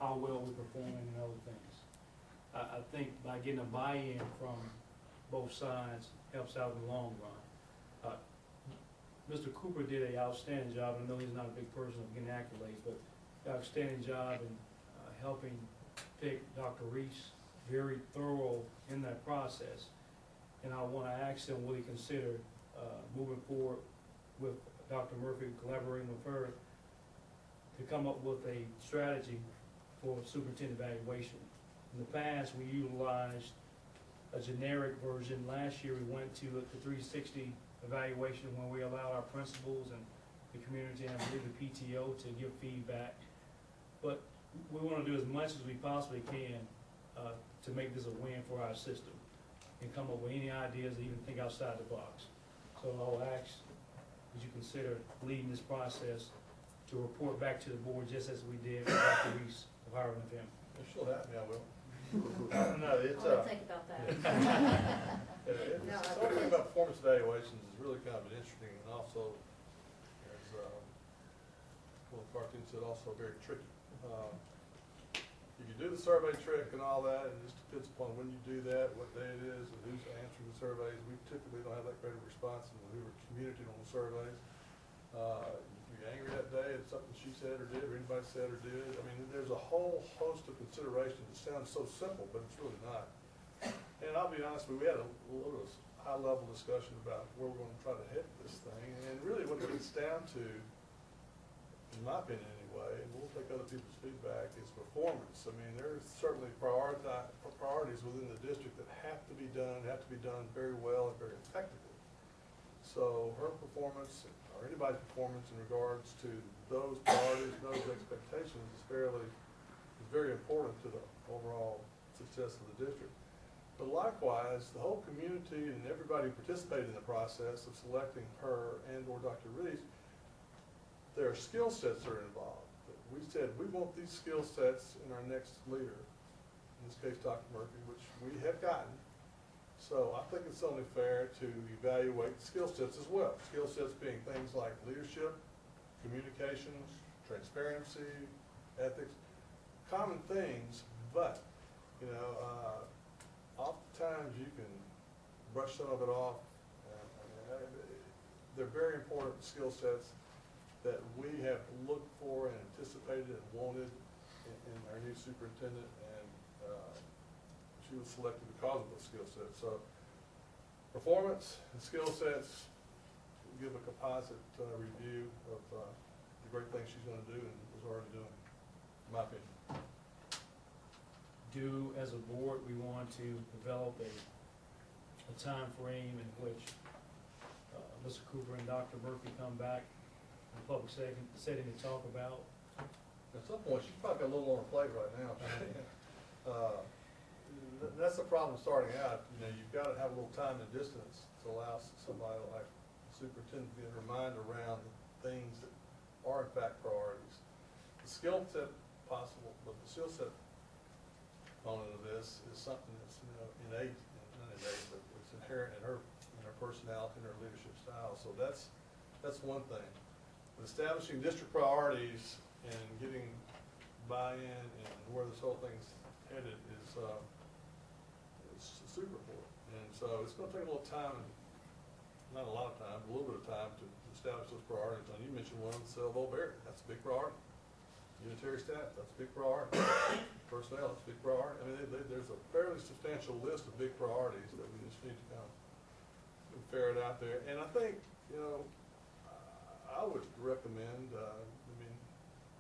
how well we're performing and other things. I think by getting a buy-in from both sides helps out in the long run. Mr. Cooper did an outstanding job. I know he's not a big person of getting accolades, but outstanding job in helping pick Dr. Reese, very thorough in that process. And I want to ask him, will he consider moving forward with Dr. Murphy, collaborating with her to come up with a strategy for superintendent evaluation. In the past, we utilized a generic version. Last year, we went to the 360 evaluation when we allowed our principals and the community and I believe the PTO to give feedback. But we want to do as much as we possibly can to make this a win for our system and come up with any ideas, even think outside the box. So I'll ask, would you consider leading this process to report back to the board just as we did with Dr. Reese of Howard and Family? If she'll have me, I will. No, it's, I would think about that. Something about performance evaluations is really kind of interesting, and also, as well, the cartoon said, also very tricky. You can do the survey trick and all that, and it just depends upon when you do that, what day it is, and who's answering the surveys. We typically don't have that great of a response in the Hoover community on the surveys. You can be angry that day at something she said or did, or anybody said or did. I mean, there's a whole host of considerations that sound so simple, but it's really not. And I'll be honest with you, we had a little high-level discussion about where we're going to try to hit this thing, and really what it gets down to, in my opinion anyway, and we'll take other people's feedback, is performance. I mean, there's certainly priorities within the district that have to be done very well and very effectively. So her performance, or anybody's performance in regards to those priorities, those expectations is very important to the overall success of the district. But likewise, the whole community and everybody who participated in the process of selecting her and or Dr. Reese, there are skill sets that are involved. We said we want these skill sets in our next leader, in this case Dr. Murphy, which we have gotten. So I think it's only fair to evaluate skill sets as well. Skill sets being things like leadership, communications, transparency, ethics, common things, but, you know, oftentimes you can brush some of it off. They're very important skill sets that we have looked for and anticipated and wanted in our new superintendent, and she was selected because of those skill sets. So performance and skill sets give a composite review of the great things she's going to do and is already doing, in my opinion. As a board, we want to develop a time frame in which Mr. Cooper and Dr. Murphy come back in public setting to talk about. At some point, she's probably got a little on her plate right now. That's the problem starting out. You know, you've got to have a little time and distance to allow somebody like the superintendent to get her mind around the things that are in fact priorities. The skill set possible, but the skill set component of this is something that's, you know, innate, not innate, but it's inherent in her personality and her leadership style. So that's one thing. But establishing district priorities and getting buy-in and where this whole thing's headed is super important. And so it's going to take a little time, not a lot of time, but a little bit of time to establish those priorities. And you mentioned one, Selvo Barrett, that's a big priority. Unitary staff, that's a big priority. Personnel, that's a big priority. I mean, there's a fairly substantial list of big priorities that we just need to kind of ferret out there. And I think, you know, I would recommend, I mean,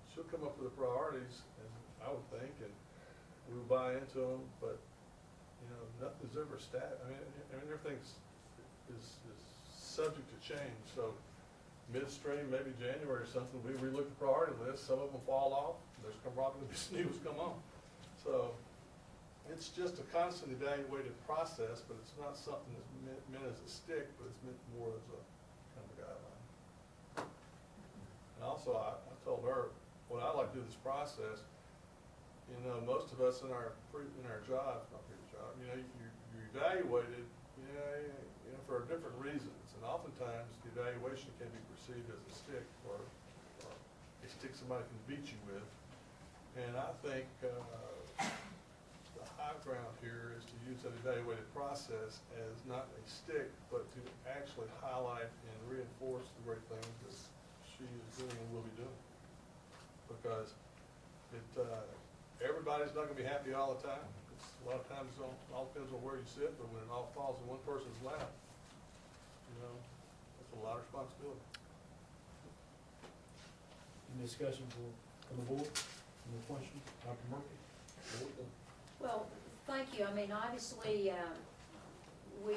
she'll come up with the priorities, and I would think, and we'll buy into them, but, you know, nothing's ever I mean, everything's is subject to change. So midstream, maybe January or something, we relook the priority list, some of them fall off, there's probably going to be some new ones come on. So it's just a constant evaluated process, but it's not something that's meant as a stick, but it's meant more as a kind of a guideline. And also, I told her, what I like to do this process, you know, most of us in our jobs, not previous job, you know, you're evaluated, for different reasons. And oftentimes, the evaluation can be perceived as a stick or a stick somebody can beat you with. And I think the high ground here is to use that evaluated process as not a stick, but to actually highlight and reinforce the great things that she is doing and will be doing. Because everybody's not going to be happy all the time. A lot of times it all depends on where you sit, but when it all falls in one person's lap, that's a lot of responsibility. Any discussion from the board? Any questions? Dr. Murphy? Well, thank you. I mean, obviously, we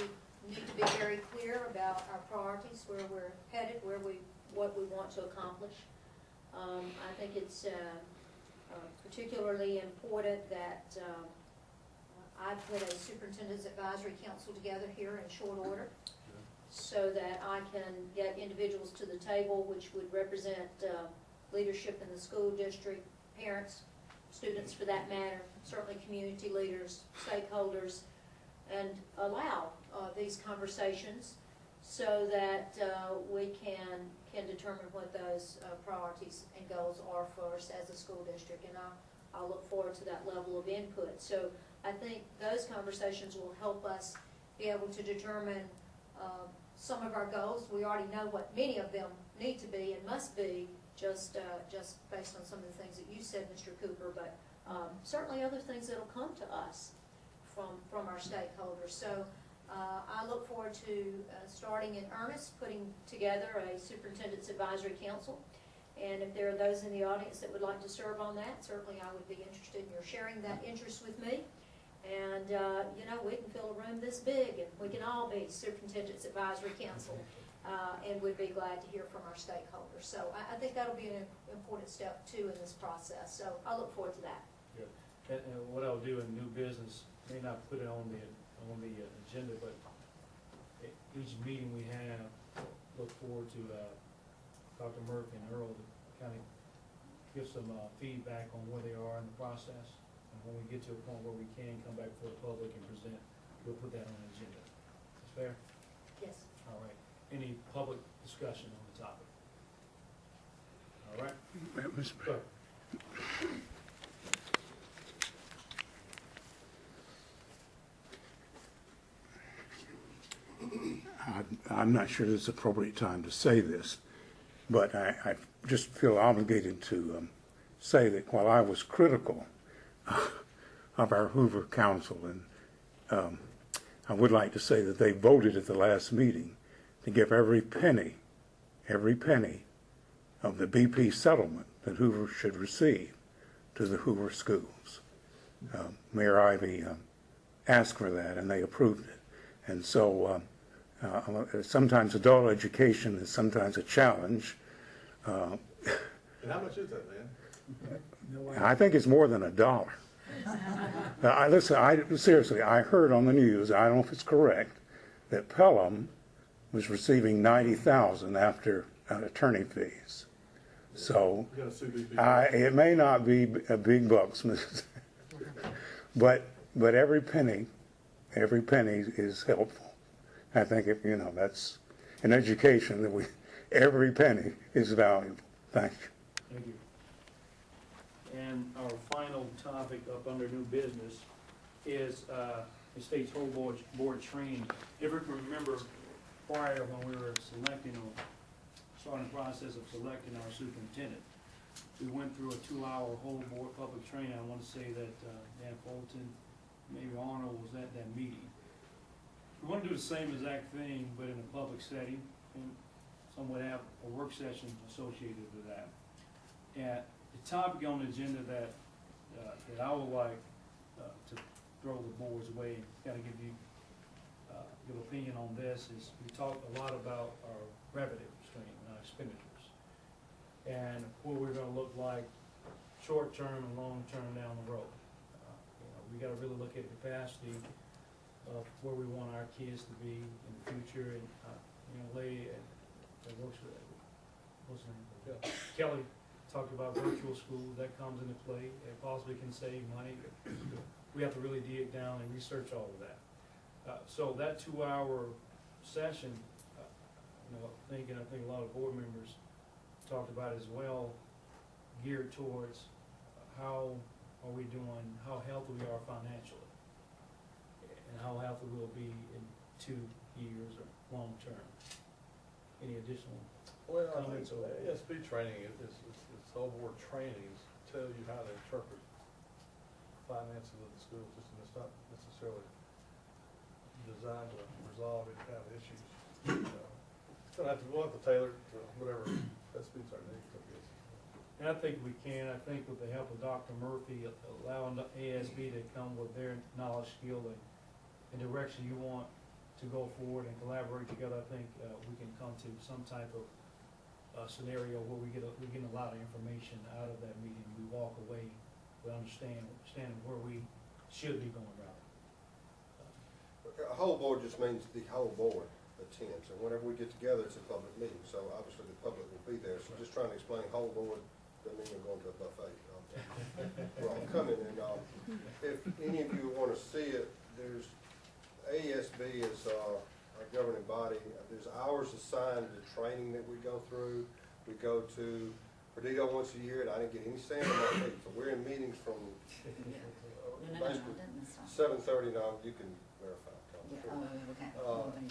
need to be very clear about our priorities, where we're headed, what we want to accomplish. I think it's particularly important that I put a superintendent's advisory council together here in short order, so that I can get individuals to the table which would represent leadership in the school district, parents, students for that matter, certainly community leaders, stakeholders, and allow these conversations so that we can determine what those priorities and goals are for us as a school district. And I'll look forward to that level of input. So I think those conversations will help us be able to determine some of our goals. We already know what many of them need to be and must be, just based on some of the things that you said, Mr. Cooper, but certainly other things that will come to us from our stakeholders. So I look forward to starting in earnest, putting together a superintendent's advisory council. And if there are those in the audience that would like to serve on that, certainly I would be interested in your sharing that interest with me. And, we can fill a room this big, and we can all be superintendent's advisory council, and we'd be glad to hear from our stakeholders. So I think that'll be an important step, too, in this process. So I look forward to that. Good. And what I'll do in new business, may not put it on the agenda, but each meeting we have, look forward to Dr. Murphy and Earl to kind of give some feedback on where they are in the process. And when we get to a point where we can come back for the public and present, we'll put that on the agenda. Is fair? Yes. All right. Any public discussion on the topic? All right. Go. I'm not sure this is the appropriate time to say this, but I just feel obligated to say that while I was critical of our Hoover Council, and I would like to say that they voted at the last meeting to give every penny of the BP settlement that Hoover should receive to the Hoover schools. Mayor Ivey asked for that, and they approved it. And so sometimes adult education is sometimes a challenge. And how much is that, man? I think it's more than $1. Listen, seriously, I heard on the news, I don't know if it's correct, that Pelham was receiving $90,000 after attorney fees. So it may not be big bucks, but every penny is helpful. I think that's an education that every penny is valuable. Thank you. Thank you. And our final topic up under new business is the state's whole board training. If you remember prior when we were selecting or starting the process of selecting our superintendent, we went through a 2-hour whole board public training. I want to say that Dan Fulton, maybe Arnold was at that meeting. We want to do the same exact thing, but in a public setting, and some would have a work session associated with that. And the topic on the agenda that I would like to throw the board's way, kind of give opinion on this, is we talk a lot about our revenue stream and our expenditures, and what we're going to look like short term and long term down the road. We got to really look at the capacity of where we want our kids to be in the future. And lady that works with what's her name? Kelly talked about virtual school. That comes into play. It possibly can save money. We have to really dig down and research all of that. So that 2-hour session, you know, I think a lot of board members talked about as well, geared towards how are we doing, how healthy we are financially, and how healthy we'll be in 2 years or long term. Any additional Well, I think comments or? ASB training is whole board trainings tell you how to interpret finances of the school system. It's not necessarily designed to resolve any kind of issues. It's gonna have to tailor to whatever best suits our needs, I guess. And I think we can. I think with the help of Dr. Murphy, allowing the ASB to come with their knowledge, skill, and direction you want to go forward and collaborate together, I think we can come to some type of scenario where we get a lot of information out of that meeting. We walk away, we understanding where we should be going rather. A whole board just means the whole board attends, and whenever we get together, it's a public meeting, so obviously the public will be there. So just trying to explain whole board doesn't mean we're going to a buffet. We're all coming, and if any of you want to see it, there's ASB is our governing body. There's hours assigned to training that we go through. We go to Perdido once a year, and I didn't get any sand on my feet. So we're in meetings from basically 7:30 now. You can verify.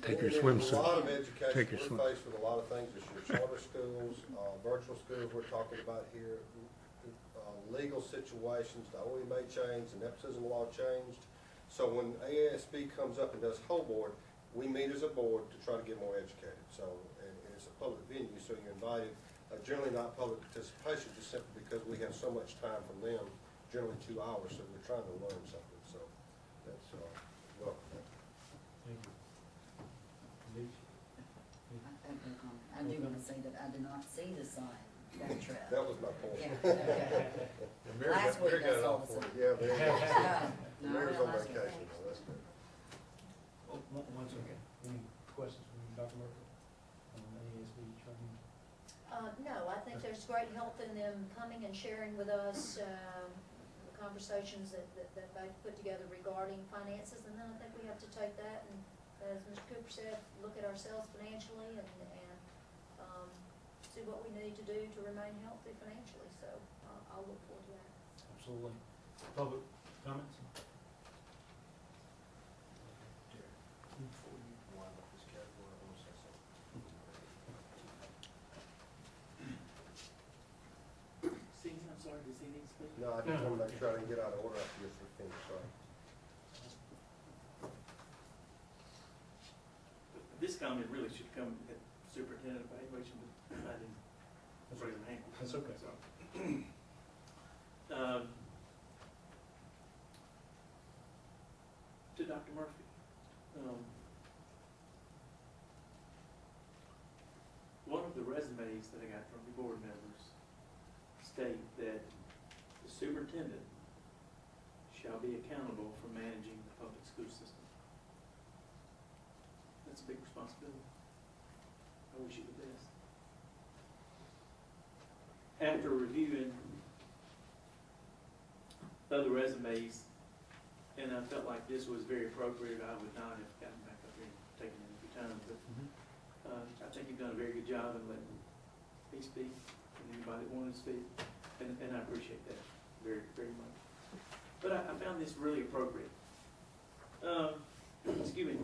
Take your there's swimsuit. a lot of education. Take your We're faced with a lot of things. There's your charter schools, virtual schools we're talking about here, legal situations. The OE may change, the nepotism law changed. So when ASB comes up and does whole board, we meet as a board to try to get more educated. So, and it's a public venue, so you're invited. Generally not public participation, just simply because we have so much time from them, generally 2 hours, so we're trying to learn something. So that's welcome. Thank you. I do want to say that I did not see the sign that trip. That was my point. Yeah, okay. Last week I saw the sign. Yeah, there you go. No, Mayor's no, on last week. vacation, though, that's good. One second. Any questions from Dr. Murphy on ASB training? No, I think there's great help in them coming and sharing with us, the conversations that they put together regarding finances, and then I think we have to take that and, as Mr. Cooper said, look at ourselves financially and see what we need to do to remain healthy financially, so I'll look forward to that. Absolutely. Public comments? Before you wind up this category, I want to say something. Steve, I'm sorry, does he need to speak? No, I just want to make sure I didn't get out of order after this finish, sorry. This comment really should come at superintendent evaluation, but I didn't raise my hand. That's okay. So, to Dr. Murphy, one of the resumes that I got from the board members state that the superintendent shall be accountable for managing the public school system. That's a big responsibility. I wish you the best. After reviewing other resumes, and I felt like this was very appropriate, I would not have gotten back up here and taken any time, but I think you've done a very good job in letting me speak, and anybody that wanted to speak, and I appreciate that very, very much. But I found this really appropriate. Excuse me.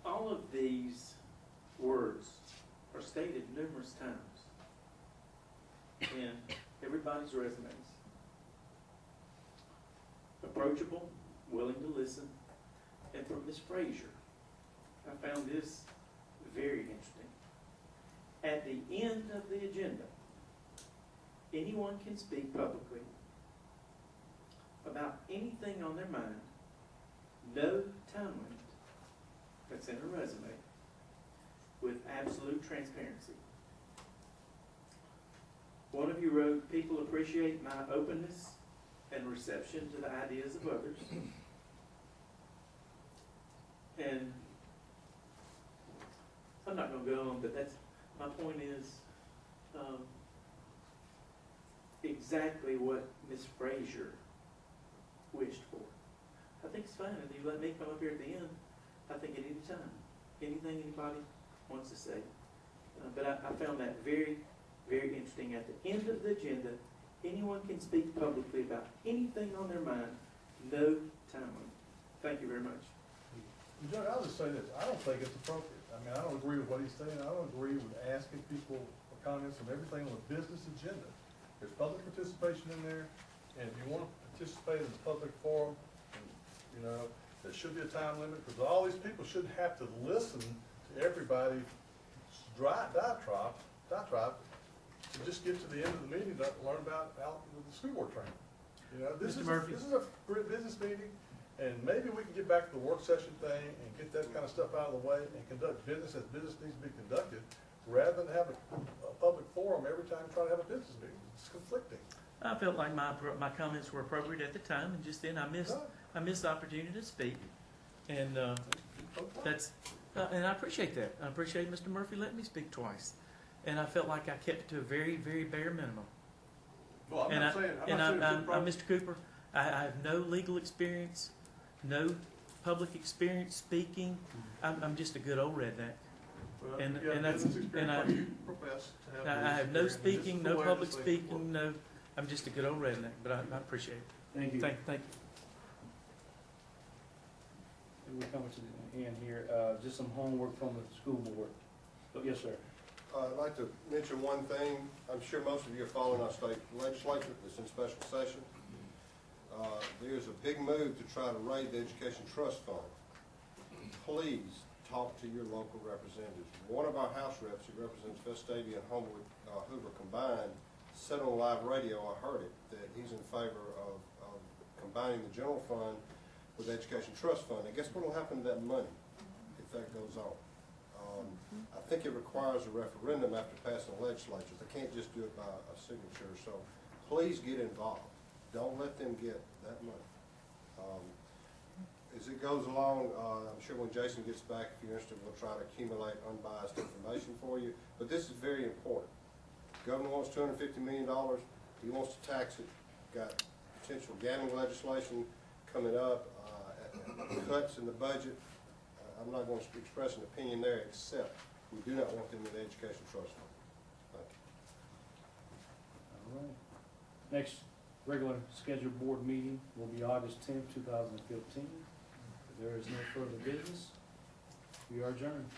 All of these words are stated numerous times in everybody's resumes. Approachable, willing to listen, and from Ms. Frazier, I found this very interesting. At the end of the agenda, anyone can speak publicly about anything on their mind, no time limit. That's in her resume, with absolute transparency. One of you wrote, people appreciate my openness and reception to the ideas of others. And I'm not going to go on, but that's, my point is exactly what Ms. Frazier wished for. I think it's fine, if you let me come up here at the end, I think at any time, anything anybody wants to say. But I found that very, very interesting. At the end of the agenda, anyone can speak publicly about anything on their mind, no time limit. Thank you very much. Judge, I'll just say this, I don't think it's appropriate. I mean, I don't agree with what he's saying, I don't agree with asking people for comments on everything on the business agenda. There's public participation in there, and if you want to participate in the public forum, you know, there should be a time limit, because all these people shouldn't have to listen to everybody's diatribe to just get to the end of the meeting to learn about the school board training. You know, this is a great business meeting, and maybe we can get back to the work session thing and get that kind of stuff out of the way and conduct business as business needs to be conducted, rather than have a public forum every time you try to have a business meeting. It's conflicting. I felt like my comments were appropriate at the time, and just then I missed the opportunity to speak, and and I appreciate that. I appreciate Mr. Murphy letting me speak twice, and I felt like I kept it to a very, very bare minimum. Well, I'm not saying Mr. Cooper, I have no legal experience, no public experience speaking. I'm just a good old redneck. Well, And that's I have no speaking, no public speaking, no. I'm just a good old redneck, but I appreciate it. Thank you. Thank you. We're coming to the end here. Just some homework from the school board. Oh, yes, sir. I'd like to mention one thing. I'm sure most of you are following our state legislature that's in special session. There's a big move to try to raid the education trust fund. Please talk to your local representatives. One of our House reps who represents Vestavia and Homewood, Hoover combined, said on live radio, I heard it, that he's in favor of combining the general fund with the education trust fund. And guess what will happen to that money if that goes on? I think it requires a referendum after passing the legislature. They can't just do it by a signature. So please get involved. Don't let them get that money. As it goes along, I'm sure when Jason gets back, if you're interested, we'll try to accumulate unbiased information for you. But this is very important. The governor wants $250 million. He wants to tax it. Got potential gambling legislation coming up, cuts in the budget. I'm not going to express an opinion there, except we do not want them in the education trust fund. Thank you. All right. Next regular scheduled board meeting will be August 10th, 2015. If there is no further business, we are adjourned.